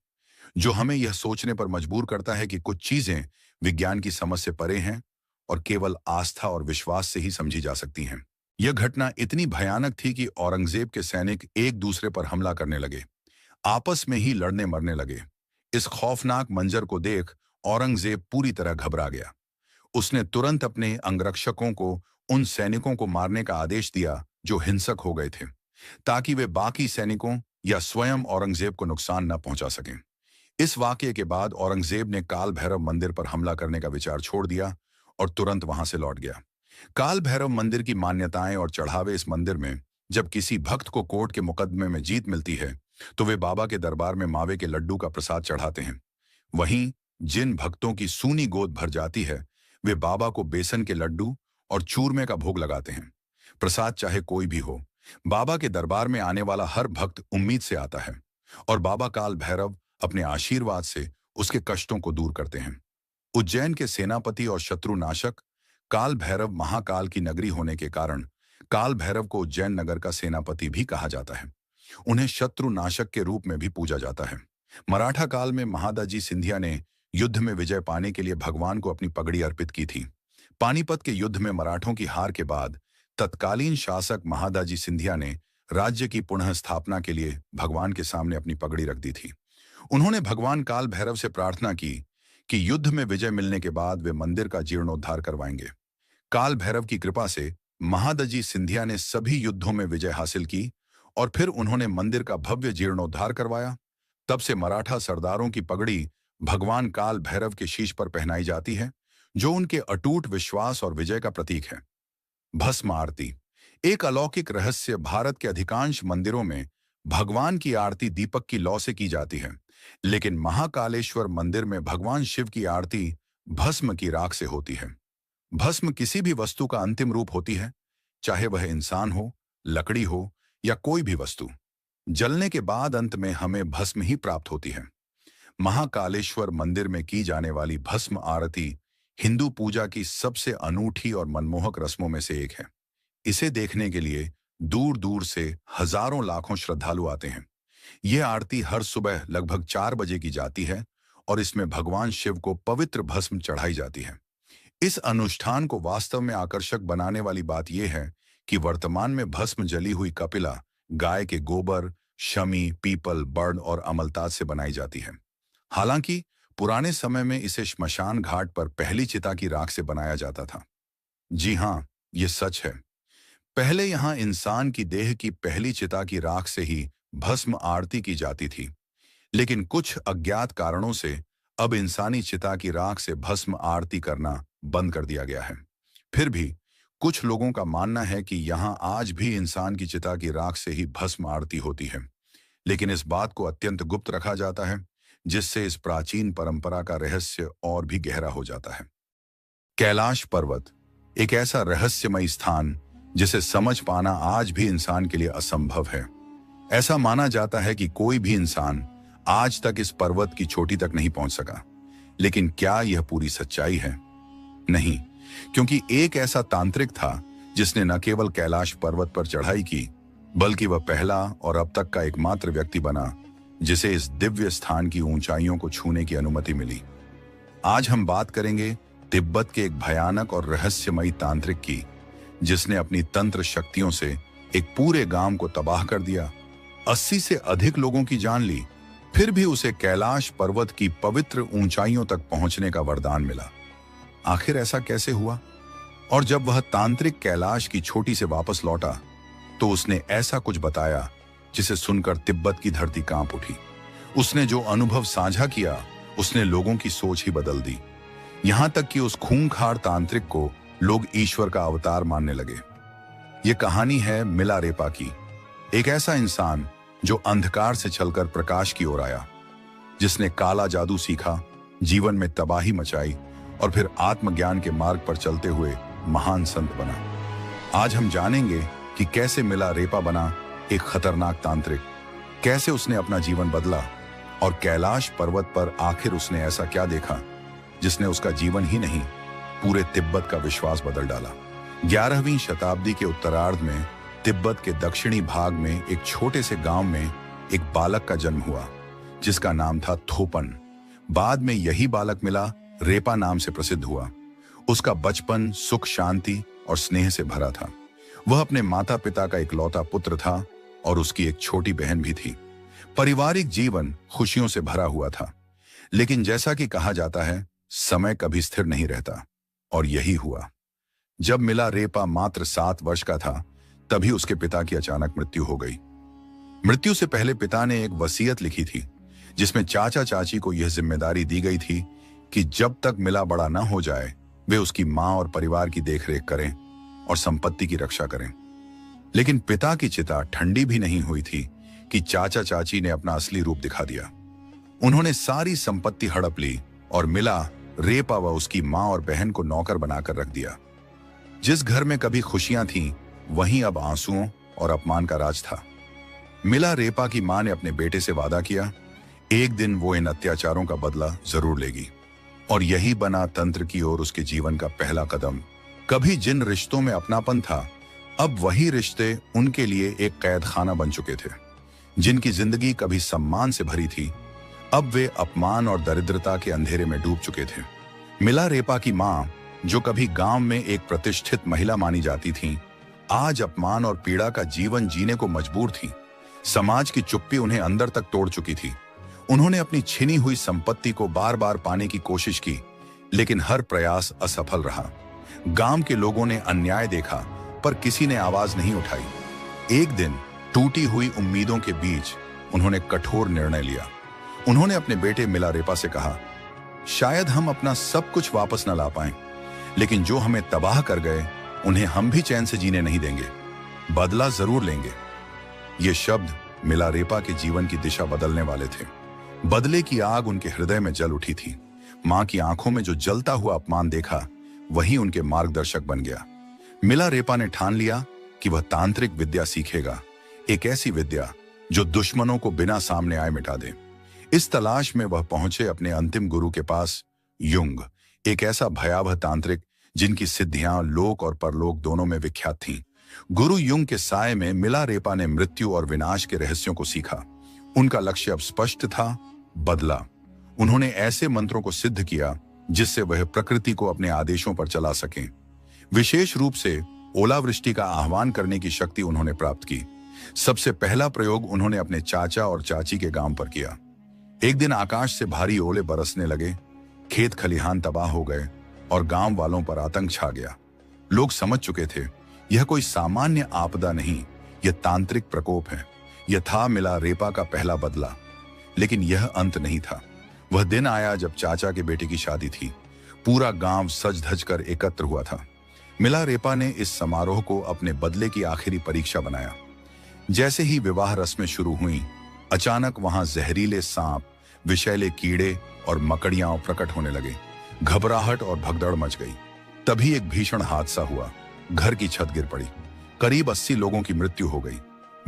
जो हमें यह सोचने पर मजबूर करता है कि कुछ चीजें विज्ञान की समझ से परे हैं और केवल आस्था और विश्वास से ही समझी जा सकती हैं। यह घटना इतनी भयानक थी कि औरंगजेब के सैनिक एक दूसरे पर हमला करने लगे, आपस में ही लड़ने मरने लगे। इस खौफनाक मंजर को देख औरंगजेब पूरी तरह घबरा गया। उसने तुरंत अपने अंगरक्षकों को उन सैनिकों को मारने का आदेश दिया जो हिंसक हो गए थे, ताकि वे बाकी सैनिकों या स्वयं औरंगजेब को नुकसान न पहुंचा सकें। इस वाकये के बाद औरंगजेब ने काल भैरव मंदिर पर हमला करने का विचार छोड़ दिया और तुरंत वहां से लौट गया। काल भैरव मंदिर की मान्यताएं और चढ़ावे। इस मंदिर में जब किसी भक्त को कोर्ट के मुकदमे में जीत मिलती है, तो वे बाबा के दरबार में मावे के लड्डू का प्रसाद चढ़ाते हैं। वहीं जिन भक्तों की सूनी गोद भर जाती है, वे बाबा को बेसन के लड्डू और चूरमे का भोग लगाते हैं। प्रसाद चाहे कोई भी हो, बाबा के दरबार में आने वाला हर भक्त उम्मीद से आता है और बाबा काल भैरव अपने आशीर्वाद से उसके कष्टों को दूर करते हैं। उज्जैन के सेनापति और शत्रु नाशक काल भैरव महाकाल की नगरी होने के कारण काल भैरव को उज्जैन नगर का सेनापति भी कहा जाता है। उन्हें शत्रु नाशक के रूप में भी पूजा जाता है। मराठा काल में महादाजी सिंधिया ने युद्ध में विजय पाने के लिए भगवान को अपनी पगड़ी अर्पित की थी। पानीपत के युद्ध में मराठों की हार के बाद तत्कालीन शासक महादाजी सिंधिया ने राज्य की पुनः स्थापना के लिए भगवान के सामने अपनी पगड़ी रख दी थी। उन्होंने भगवान काल भैरव से प्रार्थना की कि युद्ध में विजय मिलने के बाद वे मंदिर का जीर्णोद्धार करवाएंगे। काल भैरव की कृपा से महादाजी सिंधिया ने सभी युद्धों में विजय हासिल की और फिर उन्होंने मंदिर का भव्य जीर्णोद्धार करवाया। तब से मराठा सरदारों की पगड़ी भगवान काल भैरव के शीश पर पहनाई जाती है, जो उनके अटूट विश्वास और विजय का प्रतीक है। भस्म आरती एक अलौकिक रहस्य। भारत के अधिकांश मंदिरों में भगवान की आरती दीपक की लौ से की जाती है, लेकिन महाकालेश्वर मंदिर में भगवान शिव की आरती भस्म की राख से होती है। भस्म किसी भी वस्तु का अंतिम रूप होती है, चाहे वह इंसान हो, लकड़ी हो या कोई भी वस्तु। जलने के बाद अंत में हमें भस्म ही प्राप्त होती है। महाकालेश्वर मंदिर में की जाने वाली भस्म आरती हिंदू पूजा की सबसे अनूठी और मनमोहक रस्मों में से एक है। इसे देखने के लिए दूर दूर से हजारों लाखों श्रद्धालु आते हैं। यह आरती हर सुबह लगभग 4 बजे की जाती है और इसमें भगवान शिव को पवित्र भस्म चढ़ाई जाती है। इस अनुष्ठान को वास्तव में आकर्षक बनाने वाली बात यह है कि वर्तमान में भस्म जली हुई कपिला गाय के गोबर, शमी, पीपल, बर्ड और अमलताज से बनाई जाती है। हालांकि पुराने समय में इसे श्मशान घाट पर पहली चिता की राख से बनाया जाता था। जी हाँ, ये सच है। पहले यहां इंसान की देह की पहली चिता की राख से ही भस्म आरती की जाती थी, लेकिन कुछ अज्ञात कारणों से अब इंसानी चिता की राख से भस्म आरती करना बंद कर दिया गया है। फिर भी कुछ लोगों का मानना है कि यहां आज भी इंसान की चिता की राख से ही भस्म आरती होती है, लेकिन इस बात को अत्यंत गुप्त रखा जाता है, जिससे इस प्राचीन परंपरा का रहस्य और भी गहरा हो जाता है। कैलाश पर्वत एक ऐसा रहस्यमय स्थान जिसे समझ पाना आज भी इंसान के लिए असंभव है। ऐसा माना जाता है कि कोई भी इंसान आज तक इस पर्वत की चोटी तक नहीं पहुंच सका। लेकिन क्या यह पूरी सच्चाई है? नहीं, क्योंकि एक ऐसा तांत्रिक था जिसने न केवल कैलाश पर्वत पर चढ़ाई की, बल्कि वह पहला और अब तक का एकमात्र व्यक्ति बना जिसे इस दिव्य स्थान की ऊंचाइयों को छूने की अनुमति मिली। आज हम बात करेंगे तिब्बत के एक भयानक और रहस्यमयी तांत्रिक की, जिसने अपनी तंत्र शक्तियों से एक पूरे गांव को तबाह कर दिया, 80 से अधिक लोगों की जान ली, फिर भी उसे कैलाश पर्वत की पवित्र ऊंचाइयों तक पहुंचने का वरदान मिला। आखिर ऐसा कैसे हुआ? और जब वह तांत्रिक कैलाश की चोटी से वापस लौटा, तो उसने ऐसा कुछ बताया जिसे सुनकर तिब्बत की धरती कांप उठी। उसने जो अनुभव साझा किया, उसने लोगों की सोच ही बदल दी। यहां तक कि उस खूंखार तांत्रिक को लोग ईश्वर का अवतार मानने लगे। ये कहानी है मिलारेपा की, एक ऐसा इंसान जो अंधकार से चलकर प्रकाश की ओर आया, जिसने काला जादू सीखा, जीवन में तबाही मचाई और फिर आत्मज्ञान के मार्ग पर चलते हुए महान संत बना। आज हम जानेंगे कि कैसे मिलारेपा बना एक खतरनाक तांत्रिक, कैसे उसने अपना जीवन बदला और कैलाश पर्वत पर आखिर उसने ऐसा क्या देखा जिसने उसका जीवन ही नहीं, पूरे तिब्बत का विश्वास बदल डाला। 11वीं शताब्दी के उत्तरार्ध में तिब्बत के दक्षिणी भाग में एक छोटे से गांव में एक बालक का जन्म हुआ जिसका नाम था थोपन। बाद में यही बालक मिला रेपा नाम से प्रसिद्ध हुआ। उसका बचपन सुख शांति और स्नेह से भरा था। वह अपने माता पिता का इकलौता पुत्र था और उसकी एक छोटी बहन भी थी। पारिवारिक जीवन खुशियों से भरा हुआ था, लेकिन जैसा कि कहा जाता है, समय कभी स्थिर नहीं रहता, और यही हुआ। जब मिलारेपा मात्र 7 वर्ष का था, तभी उसके पिता की अचानक मृत्यु हो गई। मृत्यु से पहले पिता ने एक वसीयत लिखी थी जिसमें चाचा चाची को यह जिम्मेदारी दी गई थी कि जब तक मिला बड़ा न हो जाए वे उसकी मां और परिवार की देखरेख करें और संपत्ति की रक्षा करें। लेकिन पिता की चिता ठंडी भी नहीं हुई थी कि चाचा चाची ने अपना असली रूप दिखा दिया। उन्होंने सारी संपत्ति हड़प ली और मिला रेपा व उसकी मां और बहन को नौकर बनाकर रख दिया। जिस घर में कभी खुशियां थीं, वहीं अब आंसुओं और अपमान का राज था। मिला रेपा की मां ने अपने बेटे से वादा किया, एक दिन वो इन अत्याचारों का बदला जरूर लेगी। और यही बना तंत्र की ओर उसके जीवन का पहला कदम। कभी जिन रिश्तों में अपनापन था, अब वही रिश्ते उनके लिए एक कैद खाना बन चुके थे। जिनकी जिंदगी कभी सम्मान से भरी थी, अब वे अपमान और दरिद्रता के अंधेरे में डूब चुके थे। मिलारेपा की मां, जो कभी गांव में एक प्रतिष्ठित महिला मानी जाती थी, आज अपमान और पीड़ा का जीवन जीने को मजबूर थी। समाज की चुप्पी उन्हें अंदर तक तोड़ चुकी थी। उन्होंने अपनी छिनी हुई संपत्ति को बार बार पाने की कोशिश की, लेकिन हर प्रयास असफल रहा। गांव के लोगों ने अन्याय देखा, पर किसी ने आवाज नहीं उठाई। एक दिन टूटी हुई उम्मीदों के बीच उन्होंने कठोर निर्णय लिया। उन्होंने अपने बेटे मिलारेपा से कहा, शायद हम अपना सब कुछ वापस न ला पाएं, लेकिन जो हमें तबाह कर गए उन्हें हम भी चैन से जीने नहीं देंगे। बदला जरूर लेंगे। ये शब्द मिलारेपा के जीवन की दिशा बदलने वाले थे। बदले की आग उनके हृदय में जल उठी थी। मां की आंखों में जो जलता हुआ अपमान देखा, वही उनके मार्गदर्शक बन गया। मिलारेपा ने ठान लिया कि वह तांत्रिक विद्या सीखेगा, एक ऐसी विद्या जो दुश्मनों को बिना सामने आए मिटा दे। इस तलाश में वह पहुंचे अपने अंतिम गुरु के पास, युंग, एक ऐसा भयावह तांत्रिक जिनकी सिद्धियां लोक और परलोक दोनों में विख्यात थीं। गुरु युंग के साए में मिलारेपा ने मृत्यु और विनाश के रहस्यों को सीखा। उनका लक्ष्य अब स्पष्ट था, बदला। उन्होंने ऐसे मंत्रों को सिद्ध किया जिससे वह प्रकृति को अपने आदेशों पर चला सकें। विशेष रूप से ओलावृष्टि का आह्वान करने की शक्ति उन्होंने प्राप्त की। सबसे पहला प्रयोग उन्होंने अपने चाचा और चाची के गांव पर किया। एक दिन आकाश से भारी ओले बरसने लगे, खेत खलिहान तबाह हो गए और गांव वालों पर आतंक छा गया। लोग समझ चुके थे, यह कोई सामान्य आपदा नहीं, यह तांत्रिक प्रकोप है। यह था मिलारेपा का पहला बदला। लेकिन यह अंत नहीं था। वह दिन आया जब चाचा के बेटे की शादी थी। पूरा गांव सज धज कर एकत्र हुआ था। मिलारेपा ने इस समारोह को अपने बदले की आखिरी परीक्षा बनाया। जैसे ही विवाह रस्में शुरू हुई, अचानक वहां जहरीले सांप, विषैले कीड़े और मकड़ियां प्रकट होने लगे। घबराहट और भगदड़ मच गई। तभी एक भीषण हादसा हुआ। घर की छत गिर पड़ी। करीब 80 लोगों की मृत्यु हो गई।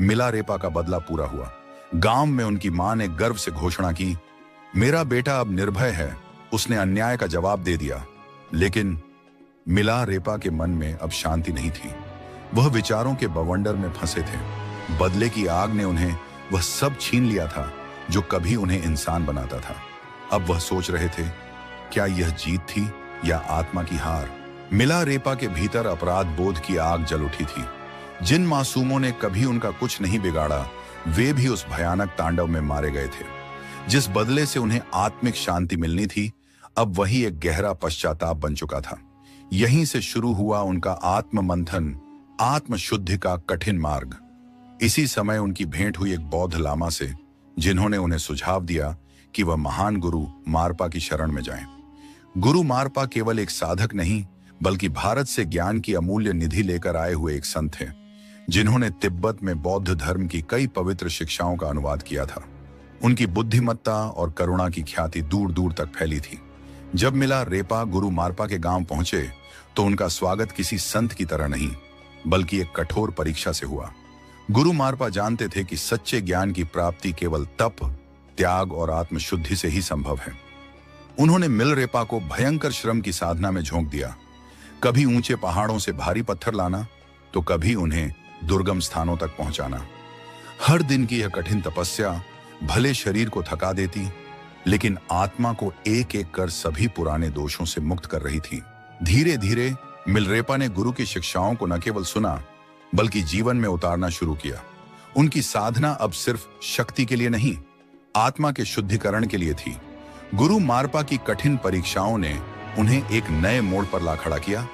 मिलारेपा का बदला पूरा हुआ। गांव में उनकी मां ने गर्व से घोषणा की, मेरा बेटा अब निर्भय है, उसने अन्याय का जवाब दे दिया। लेकिन मिलारेपा के मन में अब शांति नहीं थी। वह विचारों के बवंडर में फंसे थे। बदले की आग ने उन्हें वह सब छीन लिया था जो कभी उन्हें इंसान बनाता था। अब वह सोच रहे थे, क्या यह जीत थी या आत्मा की हार? मिलारेपा के भीतर अपराध बोध की आग जल उठी थी। जिन मासूमों ने कभी उनका कुछ नहीं बिगाड़ा, वे भी उस भयानक तांडव में मारे गए थे। जिस बदले से उन्हें आत्मिक शांति मिलनी थी, अब वही एक गहरा पश्चाताप बन चुका था। यहीं से शुरू हुआ उनका आत्म मंथन, आत्मशुद्धि का कठिन मार्ग। इसी समय उनकी भेंट हुई एक बौद्ध लामा से, जिन्होंने उन्हें सुझाव दिया कि वह महान गुरु मारपा की शरण में जाएं। गुरु मारपा केवल एक साधक नहीं, बल्कि भारत से ज्ञान की अमूल्य निधि लेकर आए हुए एक संत हैं, जिन्होंने तिब्बत में बौद्ध धर्म की कई पवित्र शिक्षाओं का अनुवाद किया था। उनकी बुद्धिमत्ता और करुणा की ख्याति दूर दूर तक फैली थी। जब मिलारेपा गुरु मारपा के गांव पहुंचे तो उनका स्वागत किसी संत की तरह नहीं, बल्कि एक कठोर परीक्षा से हुआ। गुरु मारपा जानते थे कि सच्चे ज्ञान की प्राप्ति केवल तप, त्याग और आत्मशुद्धि से ही संभव है। उन्होंने मिलरेपा को भयंकर श्रम की साधना में झोंक दिया। कभी ऊंचे पहाड़ों से भारी पत्थर लाना, तो कभी उन्हें दुर्गम स्थानों तक पहुंचाना। हर दिन की यह कठिन तपस्या भले शरीर को थका देती, लेकिन आत्मा को एक एक कर सभी पुराने दोषों से मुक्त कर रही थी। धीरे धीरे मिलरेपा ने गुरु की शिक्षाओं को न केवल सुना, बल्कि जीवन में उतारना शुरू किया। उनकी साधना अब सिर्फ शक्ति के लिए नहीं, आत्मा के शुद्धिकरण के लिए थी। गुरु मारपा की कठिन परीक्षाओं ने उन्हें एक नए मोड़ पर ला खड़ा किया,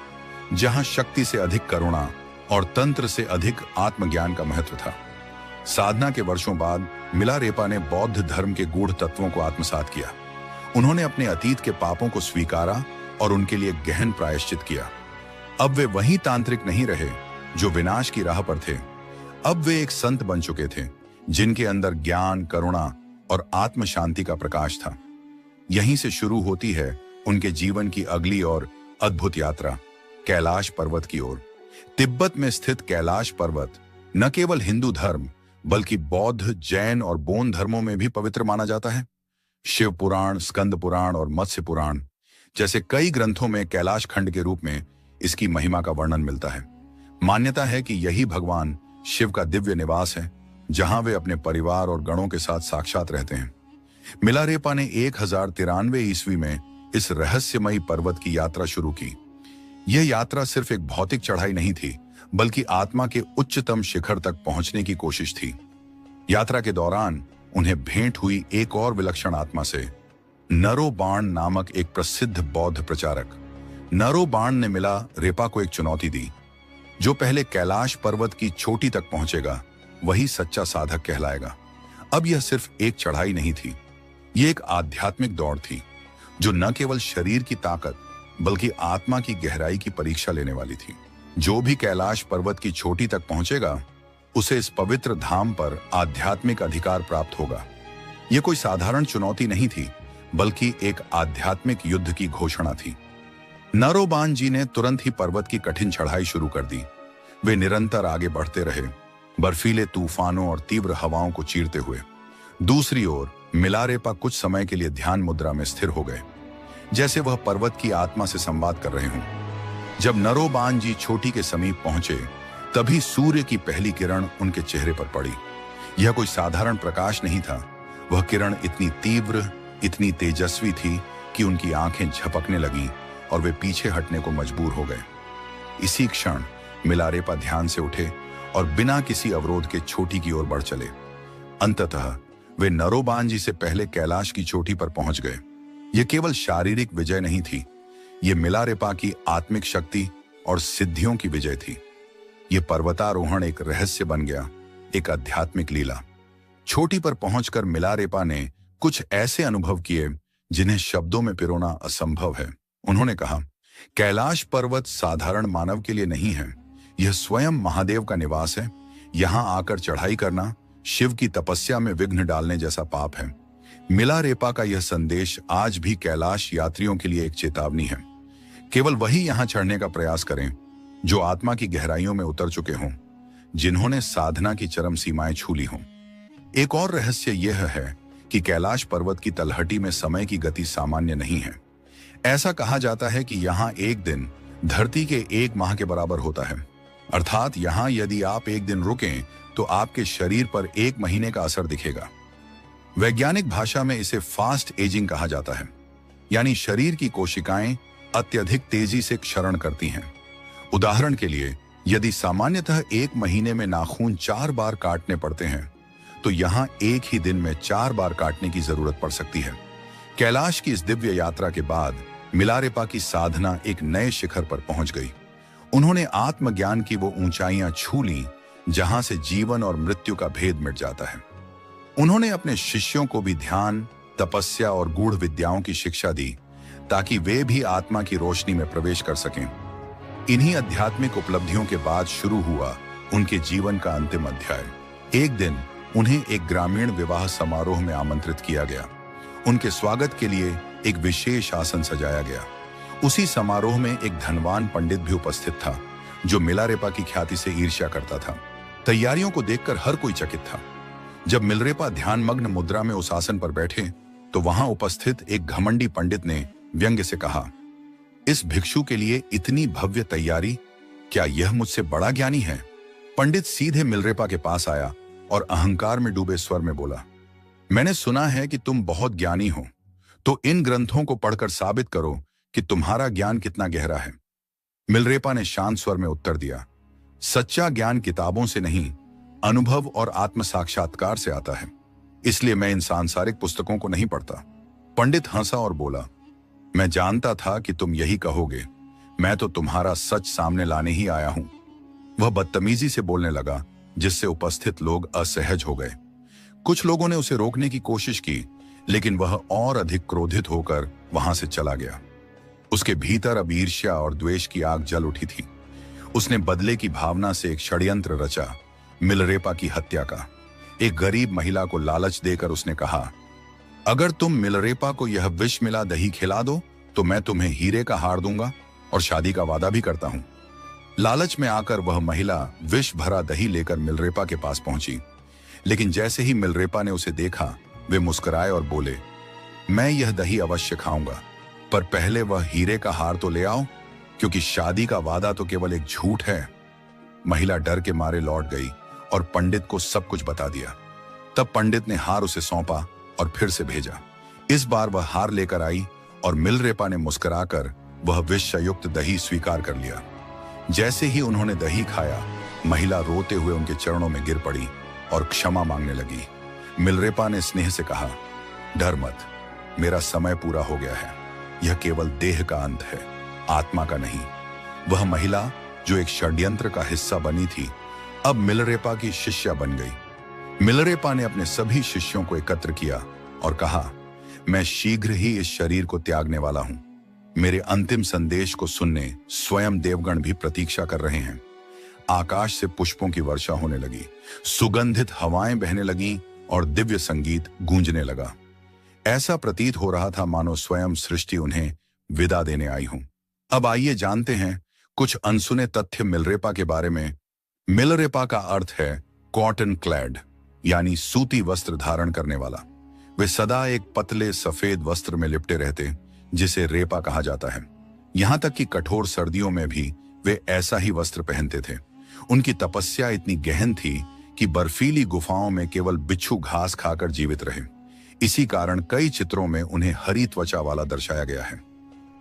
जहां शक्ति से अधिक करुणा और तंत्र से अधिक आत्मज्ञान का महत्व था। साधना के वर्षों बाद मिलारेपा ने बौद्ध धर्म के गूढ़ तत्वों को आत्मसात किया। उन्होंने अपने अतीत के पापों को स्वीकारा और उनके लिए गहन प्रायश्चित किया। अब वे वही तांत्रिक नहीं रहे जो विनाश की राह पर थे। अब वे एक संत बन चुके थे, जिनके अंदर ज्ञान, करुणा और आत्म शांति का प्रकाश था। यहीं से शुरू होती है उनके जीवन की अगली और अद्भुत यात्रा, कैलाश पर्वत की ओर। तिब्बत में स्थित कैलाश पर्वत न केवल हिंदू धर्म, बल्कि बौद्ध, जैन और बोन धर्मों में भी पवित्र माना जाता है। शिव पुराण, स्कंद पुराण और मत्स्य पुराण जैसे कई ग्रंथों में कैलाश खंड के रूप में इसकी महिमा का वर्णन मिलता है। मान्यता है कि यही भगवान शिव का दिव्य निवास है, जहां वे अपने परिवार और गणों के साथ साक्षात रहते हैं। मिलारेपा ने 1093 ईस्वी में इस रहस्यमयी पर्वत की यात्रा शुरू की। यह यात्रा सिर्फ एक भौतिक चढ़ाई नहीं थी, बल्कि आत्मा के उच्चतम शिखर तक पहुंचने की कोशिश थी। यात्रा के दौरान उन्हें भेंट हुई एक और विलक्षण आत्मा से, नरोबाण नामक एक प्रसिद्ध बौद्ध प्रचारक। नरोबाण ने मिलारेपा को एक चुनौती दी। जो पहले कैलाश पर्वत की चोटी तक पहुंचेगा, वही सच्चा साधक कहलाएगा। अब यह सिर्फ एक चढ़ाई नहीं थी, यह एक आध्यात्मिक दौड़ थी, जो न केवल शरीर की ताकत बल्कि आत्मा की गहराई की परीक्षा लेने वाली थी। जो भी कैलाश पर्वत की चोटी तक पहुंचेगा, उसे इस पवित्र धाम पर आध्यात्मिक अधिकार प्राप्त होगा। यह कोई साधारण चुनौती नहीं थी, बल्कि एक आध्यात्मिक युद्ध की घोषणा थी। नरोबान जी ने तुरंत ही पर्वत की कठिन चढ़ाई शुरू कर दी। वे निरंतर आगे बढ़ते रहे, बर्फीले तूफानों और तीव्र हवाओं को चीरते हुए। दूसरी ओर मिलारेपा कुछ समय के लिए ध्यान मुद्रा में स्थिर हो गए, जैसे वह पर्वत की आत्मा से संवाद कर रहे हों। जब नरोबान जी चोटी के समीप पहुंचे, तभी सूर्य की पहली किरण उनके चेहरे पर पड़ी। यह कोई साधारण प्रकाश नहीं था। वह किरण इतनी तीव्र, इतनी तेजस्वी थी कि उनकी आंखें झपकने लगीं और वे पीछे हटने को मजबूर हो गए। इसी क्षण मिलारेपा ध्यान से उठे और बिना किसी अवरोध के चोटी की ओर बढ़ चले। अंततः वे नरोबान जी से पहले कैलाश की चोटी पर पहुंच गए। यह केवल शारीरिक विजय नहीं थी, यह मिलारेपा की आत्मिक शक्ति और सिद्धियों की विजय थी। यह पर्वतारोहण एक रहस्य बन गया, एक आध्यात्मिक लीला। चोटी पर पहुंचकर मिलारेपा ने कुछ ऐसे अनुभव किए जिन्हें शब्दों में पिरोना असंभव है। उन्होंने कहा, कैलाश पर्वत साधारण मानव के लिए नहीं है, यह स्वयं महादेव का निवास है। यहां आकर चढ़ाई करना शिव की तपस्या में विघ्न डालने जैसा पाप है। मिलारेपा का यह संदेश आज भी कैलाश यात्रियों के लिए एक चेतावनी है। केवल वही यहां चढ़ने का प्रयास करें जो आत्मा की गहराइयों में उतर चुके हों, जिन्होंने साधना की चरम सीमाएं छू ली हों। एक और रहस्य यह है कि कैलाश पर्वत की तलहटी में समय की गति सामान्य नहीं है। ऐसा कहा जाता है कि यहाँ एक दिन धरती के 1 माह के बराबर होता है। अर्थात यहाँ यदि आप एक दिन रुकें तो आपके शरीर पर 1 महीने का असर दिखेगा। वैज्ञानिक भाषा में इसे फास्ट एजिंग कहा जाता है, यानी शरीर की कोशिकाएं अत्यधिक तेजी से क्षरण करती हैं। उदाहरण के लिए, यदि सामान्यतः 1 महीने में नाखून 4 बार काटने पड़ते हैं, तो यहाँ एक ही दिन में 4 बार काटने की जरूरत पड़ सकती है। कैलाश की इस दिव्य यात्रा के बाद मिलारेपा की साधना एक नए शिखर पर पहुंच गई। उन्होंने आत्मज्ञान की वो ऊंचाइयां छू ली जहां से जीवन और मृत्यु का भेद मिट जाता है। उन्होंने अपने शिष्यों को भी ध्यान, तपस्या और गूढ़ विद्याओं की शिक्षा दी, ताकि वे भी आत्मा की रोशनी में प्रवेश कर सकें। इन्हीं आध्यात्मिक उपलब्धियों के बाद शुरू हुआ उनके जीवन का अंतिम अध्याय। एक दिन उन्हें एक ग्रामीण विवाह समारोह में आमंत्रित किया गया। उनके स्वागत के लिए एक विशेष आसन सजाया गया। उसी समारोह में एक धनवान पंडित भी उपस्थित था, जो मिलारेपा की ख्याति से ईर्ष्या करता था। तैयारियों को देखकर हर कोई चकित था। जब मिलरेपा ध्यानमग्न मुद्रा में उस आसन पर बैठे, तो वहां उपस्थित एक घमंडी पंडित ने व्यंग्य से कहा, इस भिक्षु के लिए इतनी भव्य तैयारी, क्या यह मुझसे बड़ा ज्ञानी है? पंडित सीधे मिलरेपा के पास आया और अहंकार में डूबे स्वर में बोला, मैंने सुना है कि तुम बहुत ज्ञानी हो, तो इन ग्रंथों को पढ़कर साबित करो कि तुम्हारा ज्ञान कितना गहरा है। मिलरेपा ने शांत स्वर में उत्तर दिया, सच्चा ज्ञान किताबों से नहीं, अनुभव और आत्म साक्षात्कार से आता है, इसलिए मैं इन सांसारिक पुस्तकों को नहीं पढ़ता। पंडित हंसा और बोला, मैं जानता था कि तुम यही कहोगे, मैं तो तुम्हारा सच सामने लाने ही आया हूं। वह बदतमीजी से बोलने लगा, जिससे उपस्थित लोग असहज हो गए। कुछ लोगों ने उसे रोकने की कोशिश की, लेकिन वह और अधिक क्रोधित होकर वहां से चला गया। उसके भीतर अब ईर्ष्या और द्वेष की आग जल उठी थी। उसने बदले की भावना से एक षड्यंत्र रचा, मिलरेपा की हत्या का। एक गरीब महिला को लालच देकर उसने कहा, अगर तुम मिलरेपा को यह विष मिला दही खिला दो, तो मैं तुम्हें हीरे का हार दूंगा और शादी का वादा भी करता हूं। लालच में आकर वह महिला विष भरा दही लेकर मिलरेपा के पास पहुंची, लेकिन जैसे ही मिलरेपा ने उसे देखा, वे मुस्कुराए और बोले, मैं यह दही अवश्य खाऊंगा, पर पहले वह हीरे का हार तो ले आओ, क्योंकि शादी का वादा तो केवल एक झूठ है। महिला डर के मारे लौट गई और पंडित को सब कुछ बता दिया। तब पंडित ने हार उसे सौंपा और फिर से भेजा। इस बार वह हार लेकर आई और मिलरेपा ने मुस्कुराकर वह विषयुक्त दही स्वीकार कर लिया। जैसे ही उन्होंने दही खाया, महिला रोते हुए उनके चरणों में गिर पड़ी और क्षमा मांगने लगी। मिलरेपा ने स्नेह से कहा, डर मत, मेरा समय पूरा हो गया है। यह केवल देह का अंत है, आत्मा का नहीं। वह महिला जो एक षड्यंत्र का हिस्सा बनी थी, अब मिलरेपा की शिष्या बन गई। मिलरेपा ने अपने सभी शिष्यों को एकत्र किया और कहा, मैं शीघ्र ही इस शरीर को त्यागने वाला हूं। मेरे अंतिम संदेश को सुनने स्वयं देवगण भी प्रतीक्षा कर रहे हैं। आकाश से पुष्पों की वर्षा होने लगी, सुगंधित हवाएं बहने लगीं और दिव्य संगीत गूंजने लगा। ऐसा प्रतीत हो रहा था मानो स्वयं सृष्टि उन्हें विदा देने आई हूं। अब आइए जानते हैं कुछ अनसुने तथ्य मिलरेपा के बारे में। मिलरेपा का अर्थ है कॉटन क्लैड, यानी सूती वस्त्र धारण करने वाला। वे सदा एक पतले सफेद वस्त्र में लिपटे रहते, जिसे रेपा कहा जाता है। यहां तक कि कठोर सर्दियों में भी वे ऐसा ही वस्त्र पहनते थे। उनकी तपस्या इतनी गहन थी कि बर्फीली गुफाओं में केवल बिच्छू घास खाकर जीवित रहे। इसी कारण कई चित्रों में उन्हें हरी त्वचा वाला दर्शाया गया है।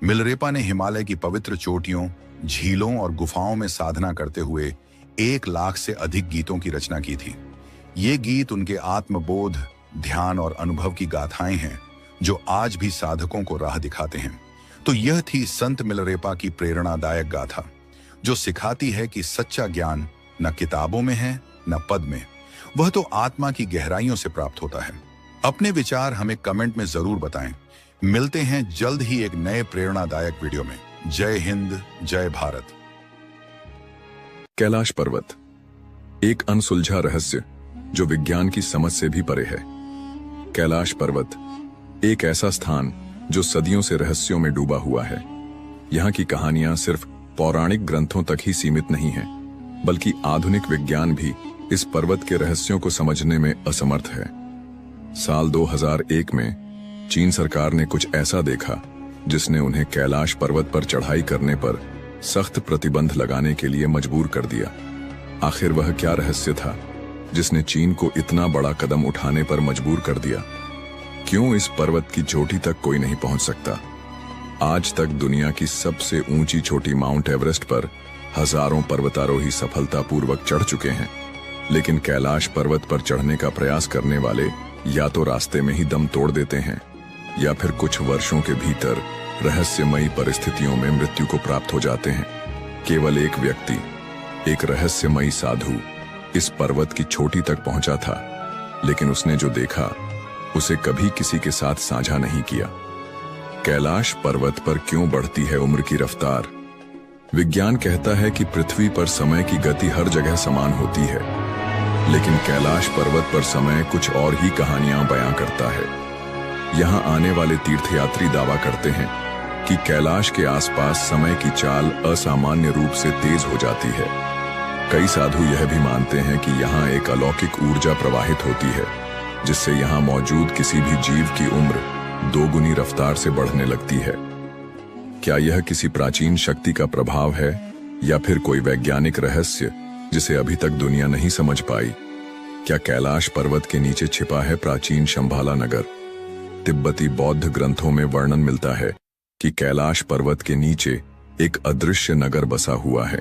मिलरेपा ने हिमालय की पवित्र चोटियों, झीलों और गुफाओं में साधना करते हुए 1 लाख से अधिक गीतों की रचना की थी। ये गीत उनके आत्मबोध, ध्यान और अनुभव की गाथाएं हैं, जो आज भी साधकों को राह दिखाते हैं। तो यह थी संत मिलरेपा की प्रेरणादायक गाथा, जो सिखाती है कि सच्चा ज्ञान न किताबों में है न पद में, वह तो आत्मा की गहराइयों से प्राप्त होता है। अपने विचार हमें कमेंट में जरूर बताएं। मिलते हैं जल्द ही एक नए प्रेरणादायक वीडियो में। जय हिंद, जय भारत। कैलाश पर्वत, एक अनसुलझा रहस्य जो विज्ञान की समझ से भी परे है। कैलाश पर्वत एक ऐसा स्थान जो सदियों से रहस्यों में डूबा हुआ है। यहाँ की कहानियां सिर्फ पौराणिक ग्रंथों तक ही सीमित नहीं हैं, बल्कि आधुनिक विज्ञान भी इस पर्वत के रहस्यों को समझने में असमर्थ है। साल 2001 में चीन सरकार ने कुछ ऐसा देखा जिसने उन्हें कैलाश पर्वत पर चढ़ाई करने पर सख्त प्रतिबंध लगाने के लिए मजबूर कर दिया। आखिर वह क्या रहस्य था जिसने चीन को इतना बड़ा कदम उठाने पर मजबूर कर दिया? क्यों इस पर्वत की चोटी तक कोई नहीं पहुंच सकता? आज तक दुनिया की सबसे ऊंची चोटी माउंट एवरेस्ट पर हजारों पर्वतारोही सफलतापूर्वक चढ़ चुके हैं, लेकिन कैलाश पर्वत पर चढ़ने का प्रयास करने वाले या तो रास्ते में ही दम तोड़ देते हैं, या फिर कुछ वर्षों के भीतर रहस्यमयी परिस्थितियों में मृत्यु को प्राप्त हो जाते हैं। केवल एक व्यक्ति, एक रहस्यमयी साधु इस पर्वत की चोटी तक पहुंचा था, लेकिन उसने जो देखा उसे कभी किसी के साथ साझा नहीं किया। कैलाश पर्वत पर क्यों बढ़ती है उम्र की रफ्तार? विज्ञान कहता है कि पृथ्वी पर समय की गति हर जगह समान होती है, लेकिन कैलाश पर्वत पर समय कुछ और ही कहानियां बयां करता है। यहां आने वाले तीर्थयात्री दावा करते हैं कि कैलाश के आसपास समय की चाल असामान्य रूप से तेज हो जाती है। कई साधु यह भी मानते हैं कि यहाँ एक अलौकिक ऊर्जा प्रवाहित होती है, जिससे यहाँ मौजूद किसी भी जीव की उम्र 2 गुनी रफ्तार से बढ़ने लगती है। क्या यह किसी प्राचीन शक्ति का प्रभाव है या फिर कोई वैज्ञानिक रहस्य जिसे अभी तक दुनिया नहीं समझ पाई? क्या कैलाश पर्वत के नीचे छिपा है प्राचीन शंभाला नगर? तिब्बती बौद्ध ग्रंथों में वर्णन मिलता है कि कैलाश पर्वत के नीचे एक अदृश्य नगर बसा हुआ है,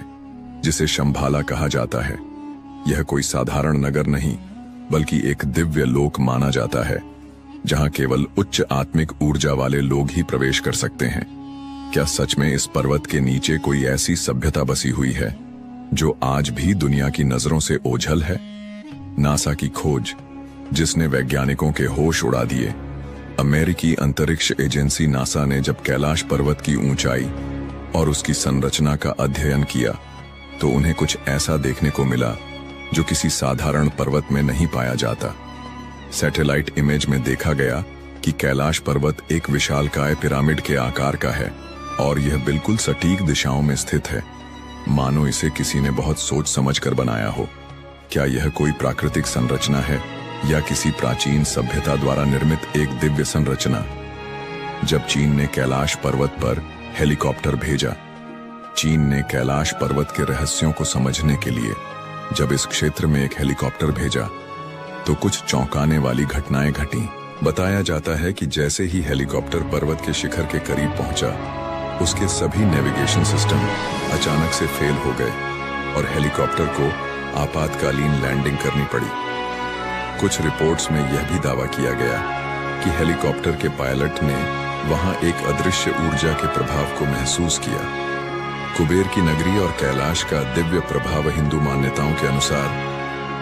जिसे शंभाला कहा जाता है। यह कोई साधारण नगर नहीं, बल्कि एक दिव्य लोक माना जाता है, जहां केवल उच्च आत्मिक ऊर्जा वाले लोग ही प्रवेश कर सकते हैं। क्या सच में इस पर्वत के नीचे कोई ऐसी सभ्यता बसी हुई है जो आज भी दुनिया की नजरों से ओझल है? नासा की खोज, जिसने वैज्ञानिकों के होश उड़ा दिए। अमेरिकी अंतरिक्ष एजेंसी नासा ने जब कैलाश पर्वत की ऊंचाई और उसकी संरचना का अध्ययन किया, तो उन्हें कुछ ऐसा देखने को मिला जो किसी साधारण पर्वत में नहीं पाया जाता। सैटेलाइट इमेज में देखा गया कि कैलाश पर्वत एक विशालकाय पिरामिड के आकार का है और यह बिल्कुल सटीक दिशाओं में स्थित है, मानो इसे किसी ने बहुत सोच समझकर बनाया हो। क्या यह कोई प्राकृतिक संरचना है या किसी प्राचीन सभ्यता द्वारा निर्मित एक दिव्य संरचना? जब चीन ने कैलाश पर्वत पर हेलीकॉप्टर भेजा, चीन ने कैलाश पर्वत के रहस्यों को समझने के लिए जब इस क्षेत्र में एक हेलीकॉप्टर भेजा, तो कुछ चौंकाने वाली घटनाएं घटीं। बताया जाता है कि जैसे ही हेलीकॉप्टर पर्वत के शिखर के करीब पहुंचा, उसके सभी नेविगेशन सिस्टम अचानक से फेल हो गए और हेलीकॉप्टर को आपातकालीन लैंडिंग करनी पड़ी। कुछ रिपोर्ट्स में यह भी दावा किया गया कि हेलीकॉप्टर के पायलट ने वहां एक अदृश्य ऊर्जा के प्रभाव को महसूस किया। कुबेर की नगरी और कैलाश का दिव्य प्रभाव। हिंदू मान्यताओं के अनुसार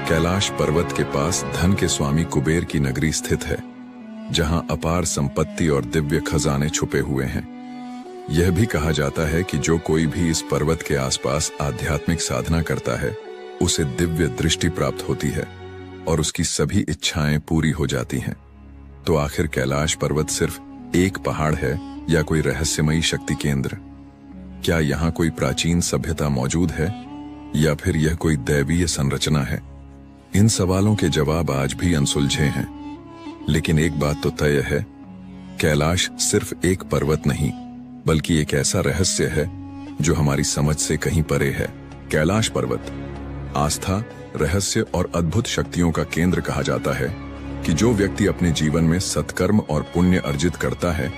कैलाश पर्वत के पास धन के स्वामी कुबेर की नगरी स्थित है, जहां अपार संपत्ति और दिव्य खजाने छुपे हुए हैं। यह भी कहा जाता है कि जो कोई भी इस पर्वत के आसपास आध्यात्मिक साधना करता है, उसे दिव्य दृष्टि प्राप्त होती है और उसकी सभी इच्छाएं पूरी हो जाती हैं। तो आखिर कैलाश पर्वत सिर्फ एक पहाड़ है या कोई रहस्यमयी शक्ति केंद्र? क्या यहाँ कोई प्राचीन सभ्यता मौजूद है या फिर यह कोई दैवीय संरचना है? इन सवालों के जवाब आज भी अनसुलझे हैं, लेकिन एक बात तो तय है, कैलाश सिर्फ एक पर्वत नहीं, बल्कि एक ऐसा रहस्य है जो हमारी समझ से कहीं परे है। कैलाश पर्वत आस्था, रहस्य और अद्भुत शक्तियों का केंद्र कहा जाता है कि जो व्यक्ति अपने जीवन में सत्कर्म और पुण्य अर्जित करता है,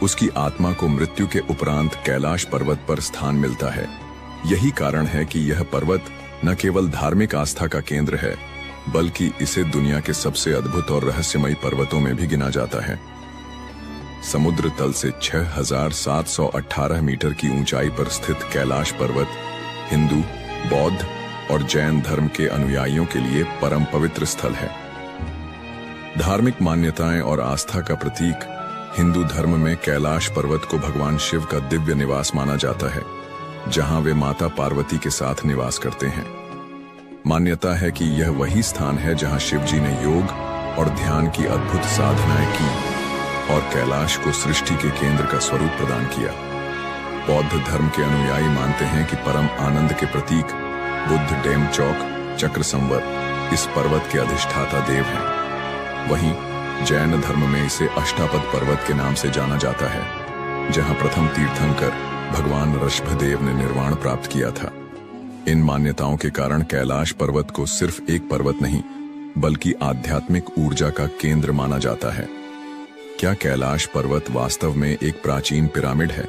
उसकी आत्मा को मृत्यु के उपरांत कैलाश पर्वत पर स्थान मिलता है। यही कारण है कि यह पर्वत न केवल धार्मिक आस्था का केंद्र है, बल्कि इसे दुनिया के सबसे अद्भुत और रहस्यमयी पर्वतों में भी गिना जाता है। समुद्र तल से 6,718 मीटर की ऊंचाई पर स्थित कैलाश पर्वत हिंदू, बौद्ध और जैन धर्म के अनुयायियों के लिए परम पवित्र स्थल है। धार्मिक मान्यताएं और आस्था का प्रतीक हिंदू धर्म में कैलाश पर्वत को भगवान शिव का दिव्य निवास माना जाता है, जहां वे माता पार्वती के साथ निवास करते हैं। मान्यता है कि यह वही स्थान है जहां शिव जी ने योग और ध्यान की अद्भुत साधनाएं की और कैलाश को सृष्टि के केंद्र का स्वरूप प्रदान किया। बौद्ध धर्म के अनुयायी मानते हैं कि परम आनंद के प्रतीक बुद्ध डेम चौक चक्र संवर इस पर्वत के अधिष्ठाता देव हैं। वहीं जैन धर्म में इसे अष्टापद पर्वत के नाम से जाना जाता है, जहां प्रथम तीर्थंकर भगवान ऋषभदेव ने निर्वाण प्राप्त किया था। इन मान्यताओं के कारण कैलाश पर्वत को सिर्फ एक पर्वत नहीं, बल्कि आध्यात्मिक ऊर्जा का केंद्र माना जाता है। क्या कैलाश पर्वत वास्तव में एक प्राचीन पिरामिड है?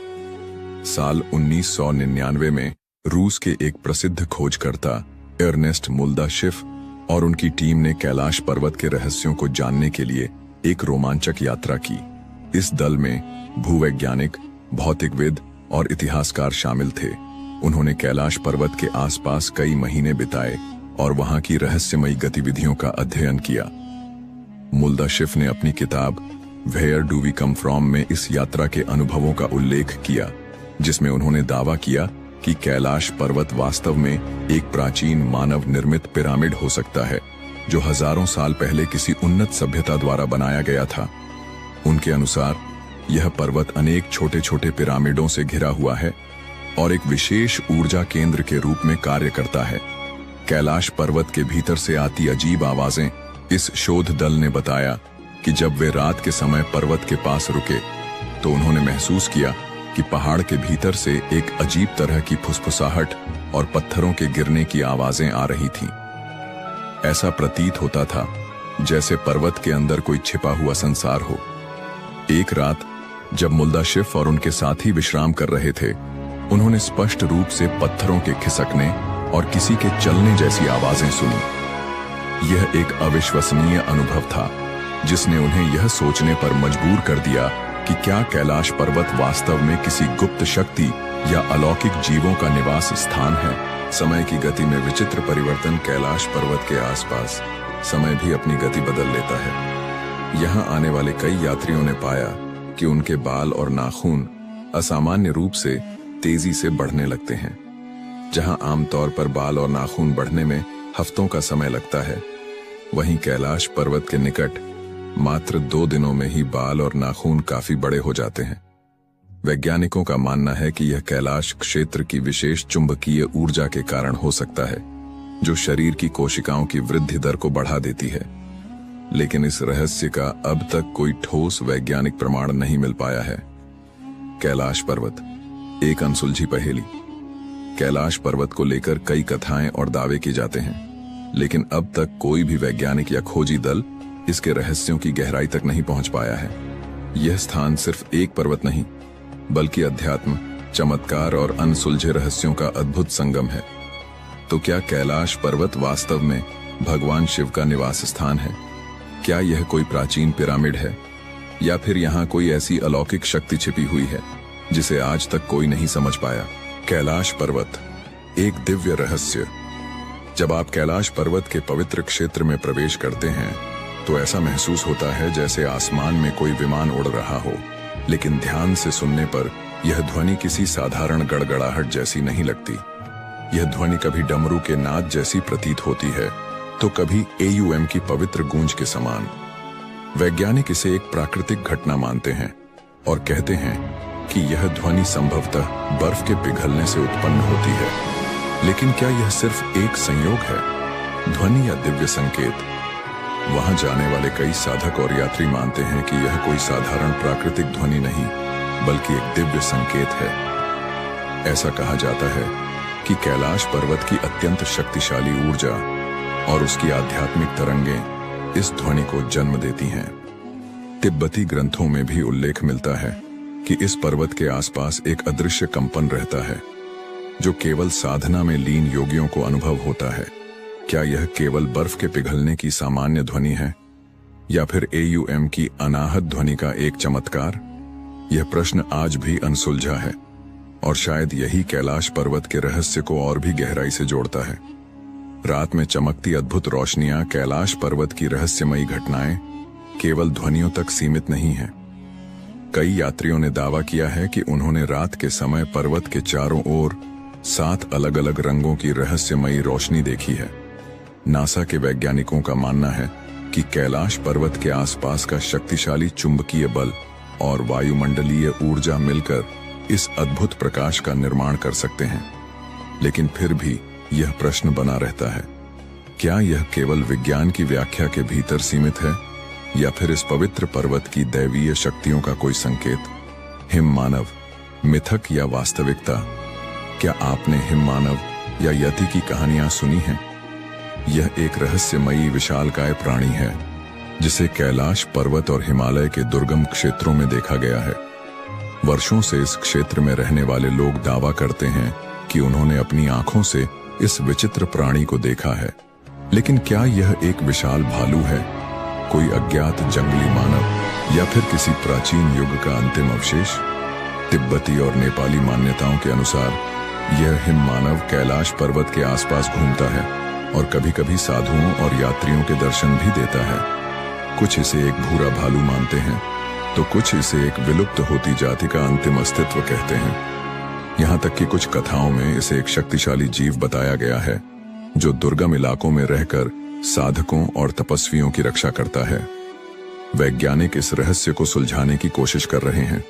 साल 1999 में रूस के एक प्रसिद्ध खोजकर्ता अर्नेस्ट मुल्दाशिफ और उनकी टीम ने कैलाश पर्वत के रहस्यों को जानने के लिए एक रोमांचक यात्रा की। इस दल में भूवैज्ञानिक, भौतिकविद और इतिहासकार शामिल थे। उन्होंने कैलाश पर्वत के आसपास कई महीने बिताए और वहां की रहस्यमयी गतिविधियों का अध्ययन किया। मुल्दाशिफ ने अपनी किताब Where Do We Come From में इस यात्रा के अनुभवों का उल्लेख किया, जिसमें उन्होंने दावा किया कि कैलाश पर्वत वास्तव में एक प्राचीन मानव निर्मित पिरामिड हो सकता है जो हजारों साल पहले किसी उन्नत सभ्यता द्वारा बनाया गया था। उनके अनुसार यह पर्वत अनेक छोटे छोटे पिरामिडों से घिरा हुआ है और एक विशेष ऊर्जा केंद्र के रूप में कार्य करता है। कैलाश पर्वत के भीतर से आती अजीब आवाजें, इस शोध दल ने बताया कि जब वे रात के समय पर्वत के पास रुके तो उन्होंने महसूस किया कि पहाड़ के भीतर से एक अजीब तरह की फुसफुसाहट और पत्थरों के गिरने की आवाजें आ रही थीं। ऐसा प्रतीत होता था जैसे पर्वत के अंदर कोई छिपा हुआ संसार हो। एक रात जब मुल्दा शिफ और उनके साथी विश्राम कर रहे थे, उन्होंने स्पष्ट रूप से पत्थरों के खिसकने और किसी के चलने जैसी आवाजें सुनी। यह एक अविश्वसनीय अनुभव था जिसने उन्हें यह सोचने पर मजबूर कर दिया कि क्या कैलाश पर्वत वास्तव में किसी गुप्त शक्ति या अलौकिक जीवों का निवास स्थान है। समय की गति में विचित्र परिवर्तन। कैलाश पर्वत के आसपास समय भी अपनी गति बदल लेता है। यहाँ आने वाले कई यात्रियों ने पाया कि उनके बाल और नाखून असामान्य रूप से तेजी से बढ़ने लगते हैं। जहाँ आमतौर पर बाल और नाखून बढ़ने में हफ्तों का समय लगता है, वहीं कैलाश पर्वत के निकट मात्र 2 दिनों में ही बाल और नाखून काफी बड़े हो जाते हैं। वैज्ञानिकों का मानना है कि यह कैलाश क्षेत्र की विशेष चुंबकीय ऊर्जा के कारण हो सकता है, जो शरीर की कोशिकाओं की वृद्धि दर को बढ़ा देती है। लेकिन इस रहस्य का अब तक कोई ठोस वैज्ञानिक प्रमाण नहीं मिल पाया है। कैलाश पर्वत, एक अनसुलझी पहेली। कैलाश पर्वत को लेकर कई कथाएं और दावे किए जाते हैं, लेकिन अब तक कोई भी वैज्ञानिक या खोजी दल इसके रहस्यों की गहराई तक नहीं पहुंच पाया है। यह स्थान सिर्फ एक पर्वत नहीं, बल्कि अध्यात्म, चमत्कार और अनसुलझे रहस्यों का अद्भुत संगम है। तो क्या कैलाश पर्वत वास्तव में भगवान शिव का निवास स्थान है? क्या यह कोई प्राचीन पिरामिड है, या फिर यहाँ कोई ऐसी अलौकिक शक्ति छिपी हुई है जिसे आज तक कोई नहीं समझ पाया? कैलाश पर्वत, एक दिव्य रहस्य। जब आप कैलाश पर्वत के पवित्र क्षेत्र में प्रवेश करते हैं तो ऐसा महसूस होता है जैसे आसमान में कोई विमान उड़ रहा हो। लेकिन ध्यान से सुनने पर यह ध्वनि किसी साधारण गड़गड़ाहट जैसी नहीं लगती। यह ध्वनि कभी डमरू के नाद जैसी प्रतीत होती है, तो कभी AUM की पवित्र गूंज के समान। वैज्ञानिक इसे एक प्राकृतिक घटना मानते हैं और कहते हैं कि यह ध्वनि संभवतः बर्फ के पिघलने से उत्पन्न होती है। लेकिन क्या यह सिर्फ एक संयोग है, ध्वनि या दिव्य संकेत? वहां जाने वाले कई साधक और यात्री मानते हैं कि यह कोई साधारण प्राकृतिक ध्वनि नहीं, बल्कि एक दिव्य संकेत है। ऐसा कहा जाता है कि कैलाश पर्वत की अत्यंत शक्तिशाली ऊर्जा और उसकी आध्यात्मिक तरंगें इस ध्वनि को जन्म देती हैं। तिब्बती ग्रंथों में भी उल्लेख मिलता है कि इस पर्वत के आसपास एक अदृश्य कंपन रहता है, जो केवल साधना में लीन योगियों को अनुभव होता है। क्या यह केवल बर्फ के पिघलने की सामान्य ध्वनि है, या फिर AUM की अनाहत ध्वनि का एक चमत्कार? यह प्रश्न आज भी अनसुलझा है, और शायद यही कैलाश पर्वत के रहस्य को और भी गहराई से जोड़ता है। रात में चमकती अद्भुत रोशनियां, कैलाश पर्वत की रहस्यमयी घटनाएं केवल ध्वनियों तक सीमित नहीं हैं। कई यात्रियों ने दावा किया है कि उन्होंने रात के समय पर्वत के चारों ओर 7 अलग अलग रंगों की रहस्यमयी रोशनी देखी है। नासा के वैज्ञानिकों का मानना है कि कैलाश पर्वत के आसपास का शक्तिशाली चुंबकीय बल और वायुमंडलीय ऊर्जा मिलकर इस अद्भुत प्रकाश का निर्माण कर सकते हैं। लेकिन फिर भी यह प्रश्न बना रहता है, क्या यह केवल विज्ञान की व्याख्या के भीतर सीमित है, या फिर इस पवित्र पर्वत की दैवीय शक्तियों का कोई संकेत? हिम मानव, मिथक या वास्तविकता? क्या आपने हिम मानव या यति की कहानियां सुनी हैं? यह एक रहस्यमयी विशालकाय प्राणी है जिसे कैलाश पर्वत और हिमालय के दुर्गम क्षेत्रों में देखा गया है। वर्षों से इस क्षेत्र में रहने वाले लोग दावा करते हैं कि उन्होंने अपनी आंखों से इस विचित्र प्राणी को देखा है। लेकिन क्या यह एक विशाल भालू है, कोई अज्ञात जंगली मानव, या फिर किसी प्राचीन युग का अंतिम अवशेष? तिब्बती और नेपाली मान्यताओं के अनुसार यह हिम मानव कैलाश पर्वत के आसपास घूमता है और कभी कभी साधुओं और यात्रियों के दर्शन भी देता है। कुछ इसे एक भूरा भालू मानते हैं, तो कुछ इसे एक विलुप्त होती जाति का अंतिम अस्तित्व कहते हैं। यहाँ तक कि कुछ कथाओं में इसे एक शक्तिशाली जीव बताया गया है जो दुर्गम इलाकों में रहकर साधकों और तपस्वियों की रक्षा करता है। वैज्ञानिक इस रहस्य को सुलझाने की कोशिश कर रहे हैं।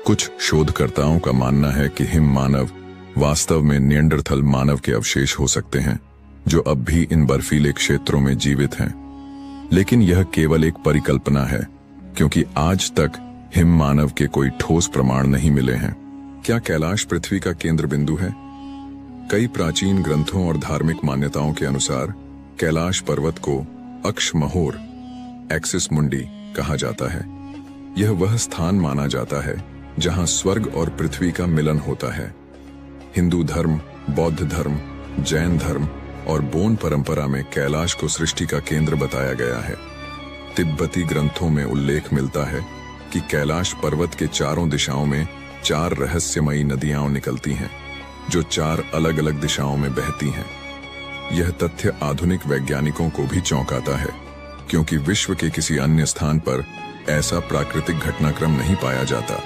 कुछ शोधकर्ताओं का मानना है कि हिम मानव वास्तव में निएंडरथल मानव के अवशेष हो सकते हैं जो अब भी इन बर्फीले क्षेत्रों में जीवित हैं। लेकिन यह केवल एक परिकल्पना है, क्योंकि आज तक हिम मानव के कोई ठोस प्रमाण नहीं मिले हैं। क्या कैलाश पृथ्वी का केंद्र बिंदु है? कई प्राचीन ग्रंथों और धार्मिक मान्यताओं के अनुसार कैलाश पर्वत को अक्षमहोर एक्सिस मुंडी कहा जाता है। यह वह स्थान माना जाता है जहां स्वर्ग और पृथ्वी का मिलन होता है। हिंदू धर्म, बौद्ध धर्म, जैन धर्म और बोन परंपरा में कैलाश को सृष्टि का केंद्र बताया गया है। तिब्बती ग्रंथों में उल्लेख मिलता है कि कैलाश पर्वत के चारों दिशाओं में 4 रहस्यमयी नदियां निकलती हैं जो 4 अलग अलग दिशाओं में बहती हैं। यह तथ्य आधुनिक वैज्ञानिकों को भी चौंकाता है, क्योंकि विश्व के किसी अन्य स्थान पर ऐसा प्राकृतिक घटनाक्रम नहीं पाया जाता।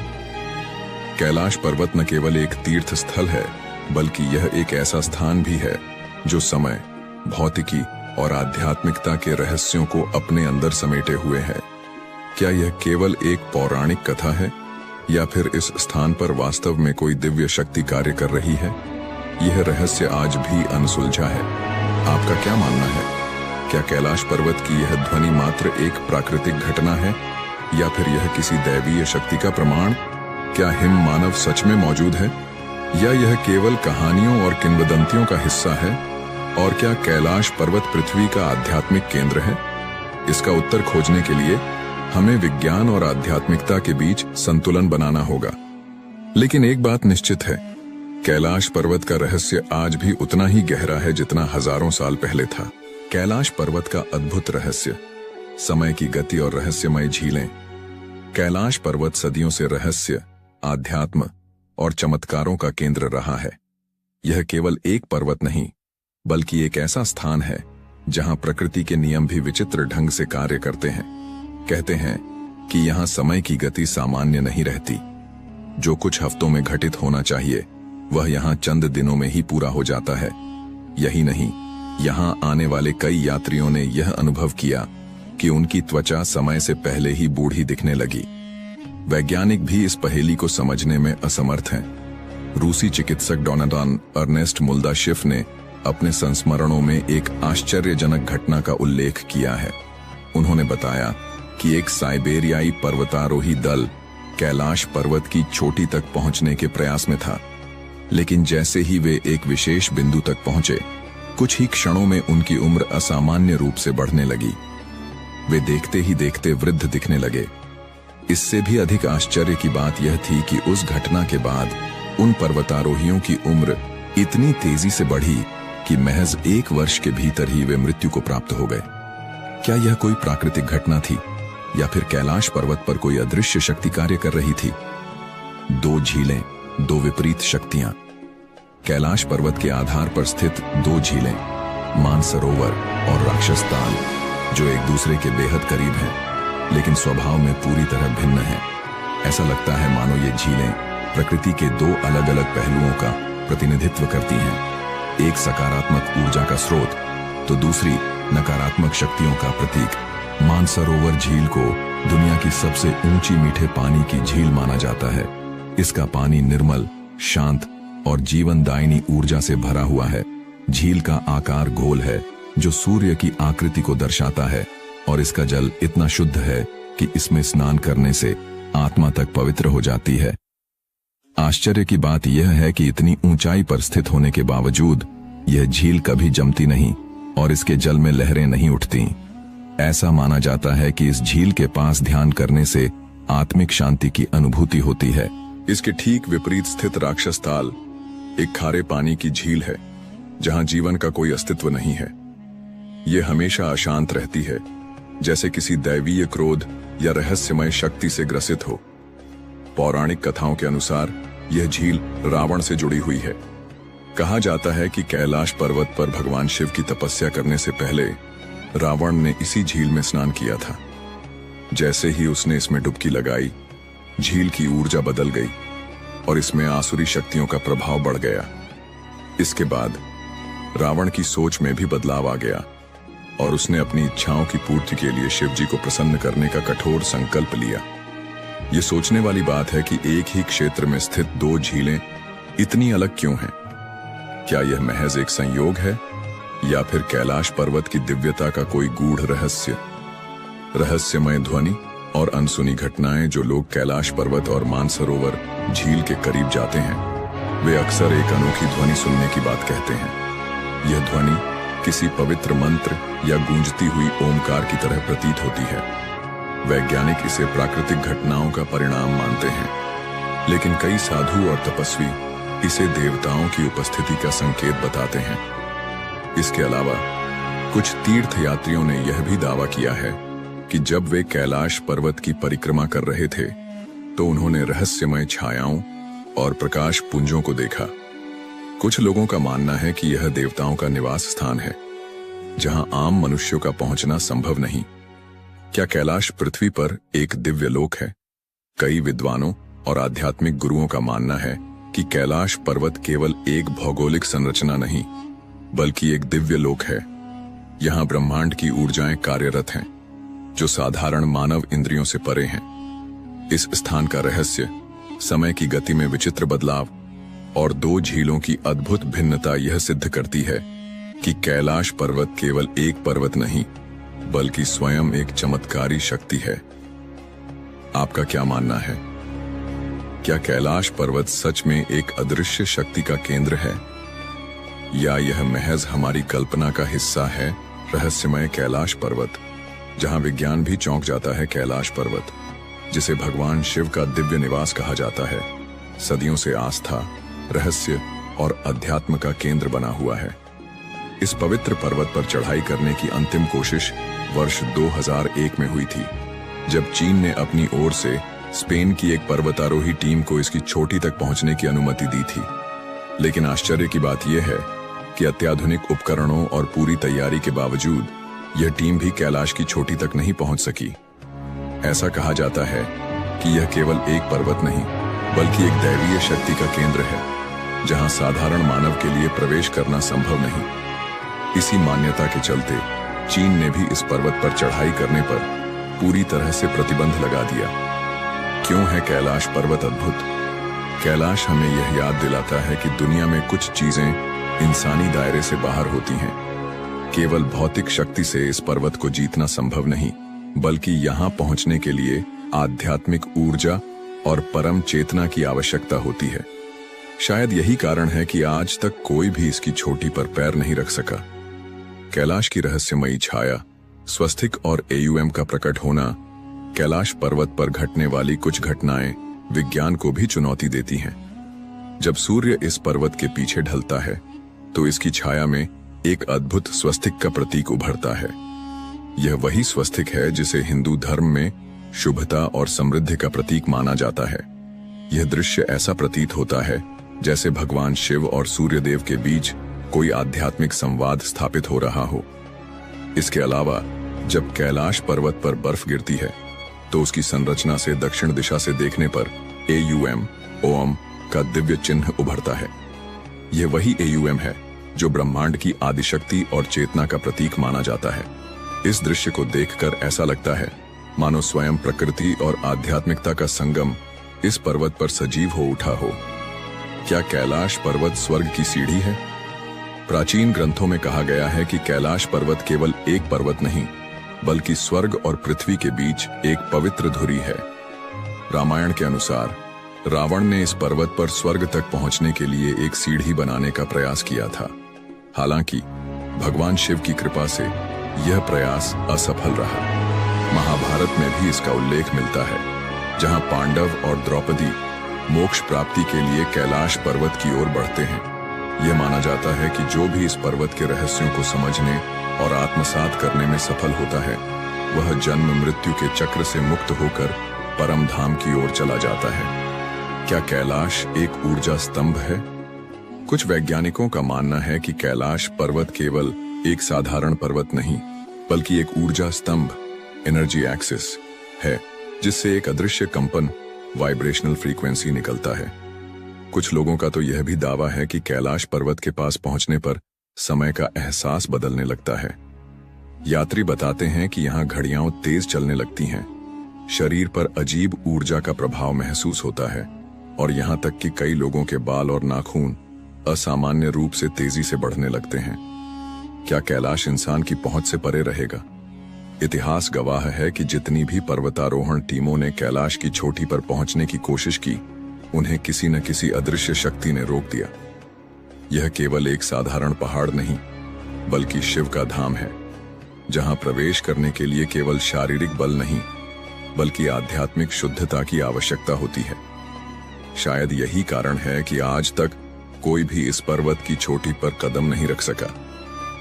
कैलाश पर्वत न केवल एक तीर्थ स्थल है, बल्कि यह एक ऐसा स्थान भी है जो समय, भौतिकी और आध्यात्मिकता के रहस्यों को अपने अंदर समेटे हुए है। क्या यह केवल एक पौराणिक कथा है या फिर इस स्थान पर वास्तव में कोई दिव्य शक्ति कार्य कर रही है? यह रहस्य आज भी अनसुलझा है। आपका क्या मानना है? क्या कैलाश पर्वत की यह ध्वनि मात्र एक प्राकृतिक घटना है या फिर यह किसी दैवीय शक्ति का प्रमाण? क्या हिम मानव सच में मौजूद है या यह केवल कहानियों और किंवदंतियों का हिस्सा है? और क्या कैलाश पर्वत पृथ्वी का आध्यात्मिक केंद्र है? इसका उत्तर खोजने के लिए हमें विज्ञान और आध्यात्मिकता के बीच संतुलन बनाना होगा। लेकिन एक बात निश्चित है, कैलाश पर्वत का रहस्य आज भी उतना ही गहरा है जितना हजारों साल पहले था। कैलाश पर्वत का अद्भुत रहस्य, समय की गति और रहस्यमय झीलें। कैलाश पर्वत सदियों से रहस्य, आध्यात्म और चमत्कारों का केंद्र रहा है। यह केवल एक पर्वत नहीं, बल्कि एक ऐसा स्थान है जहां प्रकृति के नियम भी विचित्र ढंग से कार्य करते हैं। कहते हैं कि यहां समय की गति सामान्य नहीं रहती। जो कुछ हफ्तों में घटित होना चाहिए वह यहां चंद दिनों में ही पूरा हो जाता है। यही नहीं, यहां आने वाले कई यात्रियों ने यह अनुभव किया कि उनकी त्वचा समय से पहले ही बूढ़ी दिखने लगी। वैज्ञानिक भी इस पहेली को समझने में असमर्थ हैं। रूसी चिकित्सक डोनाल्ड अर्नेस्ट मुल्दाशिफ ने अपने संस्मरणों में एक आश्चर्यजनक घटना का उल्लेख किया है। उन्होंने बताया कि एक साइबेरियाई पर्वतारोही दल कैलाश पर्वत की चोटी तक पहुंचने के प्रयास में था, लेकिन जैसे ही वे एक विशेष बिंदु तक पहुंचे, कुछ ही क्षणों में उनकी उम्र असामान्य रूप से बढ़ने लगी। वे देखते ही देखते वृद्ध दिखने लगे। इससे भी अधिक आश्चर्य की बात यह थी कि उस घटना के बाद उन पर्वतारोहियों की उम्र इतनी तेजी से बढ़ी कि महज 1 वर्ष के भीतर ही वे मृत्यु को प्राप्त हो गए। क्या यह कोई प्राकृतिक घटना थी या फिर कैलाश पर्वत पर कोई अदृश्य शक्ति कार्य कर रही थी? 2 झीलें, 2 विपरीत शक्तियां। कैलाश पर्वत के आधार पर स्थित 2 झीलें, मानसरोवर और राक्षस ताल, जो एक दूसरे के बेहद करीब हैं, लेकिन स्वभाव में पूरी तरह भिन्न हैं। ऐसा लगता है मानो ये झीलें प्रकृति के 2 अलग अलग पहलुओं का प्रतिनिधित्व करती हैं। एक सकारात्मक ऊर्जा का स्रोत तो दूसरी नकारात्मक शक्तियों का प्रतीक। मानसरोवर झील को दुनिया की सबसे ऊंची मीठे पानी की झील माना जाता है। इसका पानी निर्मल, शांत और जीवनदायिनी ऊर्जा से भरा हुआ है। झील का आकार गोल है जो सूर्य की आकृति को दर्शाता है, और इसका जल इतना शुद्ध है कि इसमें स्नान करने से आत्मा तक पवित्र हो जाती है। आश्चर्य की बात यह है कि इतनी ऊंचाई पर स्थित होने के बावजूद यह झील कभी जमती नहीं और इसके जल में लहरें नहीं उठती। ऐसा माना जाता है कि इस झील के पास ध्यान करने से आत्मिक शांति की अनुभूति होती है। इसके ठीक विपरीत स्थित राक्षस ताल एक खारे पानी की झील है जहां जीवन का कोई अस्तित्व नहीं है। यह हमेशा अशांत रहती है, जैसे किसी दैवीय क्रोध या रहस्यमय शक्ति से ग्रसित हो। पौराणिक कथाओं के अनुसार यह झील रावण से जुड़ी हुई है। कहा जाता है कि कैलाश पर्वत पर भगवान शिव की तपस्या करने से पहले रावण ने इसी झील में स्नान किया था। जैसे ही उसने इसमें डुबकी लगाई, झील की ऊर्जा बदल गई। और इसमें आसुरी शक्तियों का प्रभाव बढ़ गया। इसके बाद रावण की सोच में भी बदलाव आ गया और उसने अपनी इच्छाओं की पूर्ति के लिए शिव जी को प्रसन्न करने का कठोर संकल्प लिया। ये सोचने वाली बात है कि एक ही क्षेत्र में स्थित दो झीलें इतनी अलग क्यों हैं? क्या यह महज एक संयोग है या फिर कैलाश पर्वत की दिव्यता का कोई गूढ़ रहस्य? रहस्यमय ध्वनि और अनसुनी घटनाएं जो लोग कैलाश पर्वत और मानसरोवर झील के करीब जाते हैं, वे अक्सर एक अनोखी ध्वनि सुनने की बात कहते हैं। यह ध्वनि किसी पवित्र मंत्र या गूंजती हुई ओमकार की तरह प्रतीत होती है। वैज्ञानिक इसे प्राकृतिक घटनाओं का परिणाम मानते हैं, लेकिन कई साधु और तपस्वी इसे देवताओं की उपस्थिति का संकेत बताते हैं। इसके अलावा कुछ तीर्थ यात्रियों ने यह भी दावा किया है कि जब वे कैलाश पर्वत की परिक्रमा कर रहे थे तो उन्होंने रहस्यमय छायाओं और प्रकाश पुंजों को देखा। कुछ लोगों का मानना है कि यह देवताओं का निवास स्थान है, जहां आम मनुष्यों का पहुंचना संभव नहीं। क्या कैलाश पृथ्वी पर एक दिव्य लोक है? कई विद्वानों और आध्यात्मिक गुरुओं का मानना है कि कैलाश पर्वत केवल एक भौगोलिक संरचना नहीं, बल्कि एक दिव्य लोक है। यहाँ ब्रह्मांड की ऊर्जाएं कार्यरत हैं, जो साधारण मानव इंद्रियों से परे हैं। इस स्थान का रहस्य समय की गति में विचित्र बदलाव और दो झीलों की अद्भुत भिन्नता यह सिद्ध करती है कि कैलाश पर्वत केवल एक पर्वत नहीं, बल्कि स्वयं एक चमत्कारी शक्ति है। आपका क्या मानना है? क्या कैलाश पर्वत सच में एक अदृश्य शक्ति का केंद्र है, या यह महज हमारी कल्पना का हिस्सा है? रहस्यमय कैलाश पर्वत, जहां विज्ञान भी चौंक जाता है। कैलाश पर्वत, जिसे भगवान शिव का दिव्य निवास कहा जाता है, सदियों से आस्था, रहस्य और अध्यात्म का केंद्र बना हुआ है। इस पवित्र पर्वत पर चढ़ाई करने की अंतिम कोशिश वर्ष 2001 में हुई थी, जब चीन ने अपनी ओर से स्पेन की एक पर्वतारोही टीम को इसकी चोटी तक पहुंचने की अनुमति दी थी। लेकिन आश्चर्य की बात यह है कि अत्याधुनिक उपकरणों और पूरी तैयारी के बावजूद यह टीम भी कैलाश की चोटी तक नहीं पहुंच सकी। ऐसा कहा जाता है कि यह केवल एक पर्वत नहीं, बल्कि एक दैवीय शक्ति का केंद्र है, जहां साधारण मानव के लिए प्रवेश करना संभव नहीं। इसी मान्यता के चलते चीन ने भी इस पर्वत पर चढ़ाई करने पर पूरी तरह से प्रतिबंध लगा दिया। क्यों है कैलाश पर्वत अद्भुत? कैलाश हमें यह याद दिलाता है कि दुनिया में कुछ चीजें इंसानी दायरे से बाहर होती हैं। केवल भौतिक शक्ति से इस पर्वत को जीतना संभव नहीं, बल्कि यहाँ पहुंचने के लिए आध्यात्मिक ऊर्जा और परम चेतना की आवश्यकता होती है। शायद यही कारण है कि आज तक कोई भी इसकी चोटी पर पैर नहीं रख सका। कैलाश की रहस्यमयी छाया, स्वस्तिक और AUM का प्रकट होना, कैलाश पर्वत पर घटने वाली कुछ घटनाएं विज्ञान को भी चुनौती देती हैं। जब सूर्य इस पर्वत के पीछे ढलता है तो इसकी छाया में एक अद्भुत स्वस्तिक का प्रतीक उभरता है। यह वही स्वस्तिक है जिसे हिंदू धर्म में शुभता और समृद्धि का प्रतीक माना जाता है। यह दृश्य ऐसा प्रतीत होता है जैसे भगवान शिव और सूर्यदेव के बीच कोई आध्यात्मिक संवाद स्थापित हो रहा हो। इसके अलावा जब कैलाश पर्वत पर बर्फ गिरती है तो उसकी संरचना से दक्षिण दिशा से देखने पर AUM, ओम का दिव्य चिन्ह उभरता है। यह वही AUM है जो ब्रह्मांड की आदिशक्ति और चेतना का प्रतीक माना जाता है। इस दृश्य को देखकर ऐसा लगता है मानो स्वयं प्रकृति और आध्यात्मिकता का संगम इस पर्वत पर सजीव हो उठा हो। क्या कैलाश पर्वत स्वर्ग की सीढ़ी है? प्राचीन ग्रंथों में कहा गया है कि कैलाश पर्वत केवल एक पर्वत नहीं, बल्कि स्वर्ग और पृथ्वी के बीच एक पवित्र धुरी है। रामायण के अनुसार रावण ने इस पर्वत पर स्वर्ग तक पहुंचने के लिए एक सीढ़ी बनाने का प्रयास किया था। हालांकि भगवान शिव की कृपा से यह प्रयास असफल रहा। महाभारत में भी इसका उल्लेख मिलता है, जहां पांडव और द्रौपदी मोक्ष प्राप्ति के लिए कैलाश पर्वत की ओर बढ़ते हैं। यह माना जाता है कि जो भी इस पर्वत के रहस्यों को समझने और आत्मसात करने में सफल होता है, वह जन्म मृत्यु के चक्र से मुक्त होकर परम धाम की ओर चला जाता है। क्या कैलाश एक ऊर्जा स्तंभ है? कुछ वैज्ञानिकों का मानना है कि कैलाश पर्वत केवल एक साधारण पर्वत नहीं, बल्कि एक ऊर्जा स्तंभ, एनर्जी एक्सिस है, जिससे एक अदृश्य कंपन, वाइब्रेशनल फ्रीक्वेंसी निकलता है। कुछ लोगों का तो यह भी दावा है कि कैलाश पर्वत के पास पहुंचने पर समय का एहसास बदलने लगता है। यात्री बताते हैं कि यहाँ घड़ियां तेज चलने लगती हैं, शरीर पर अजीब ऊर्जा का प्रभाव महसूस होता है और यहाँ तक कि कई लोगों के बाल और नाखून असामान्य रूप से तेजी से बढ़ने लगते हैं। क्या कैलाश इंसान की पहुंच से परे रहेगा? इतिहास गवाह है कि जितनी भी पर्वतारोहण टीमों ने कैलाश की चोटी पर पहुंचने की कोशिश की, उन्हें किसी न किसी अदृश्य शक्ति ने रोक दिया। यह केवल एक साधारण पहाड़ नहीं, बल्कि शिव का धाम है, जहां प्रवेश करने के लिए केवल शारीरिक बल नहीं, बल्कि आध्यात्मिक शुद्धता की आवश्यकता होती है। शायद यही कारण है कि आज तक कोई भी इस पर्वत की चोटी पर कदम नहीं रख सका।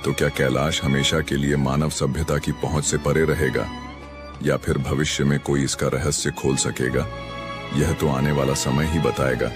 तो क्या कैलाश हमेशा के लिए मानव सभ्यता की पहुंच से परे रहेगा, या फिर भविष्य में कोई इसका रहस्य खोल सकेगा? यह तो आने वाला समय ही बताएगा।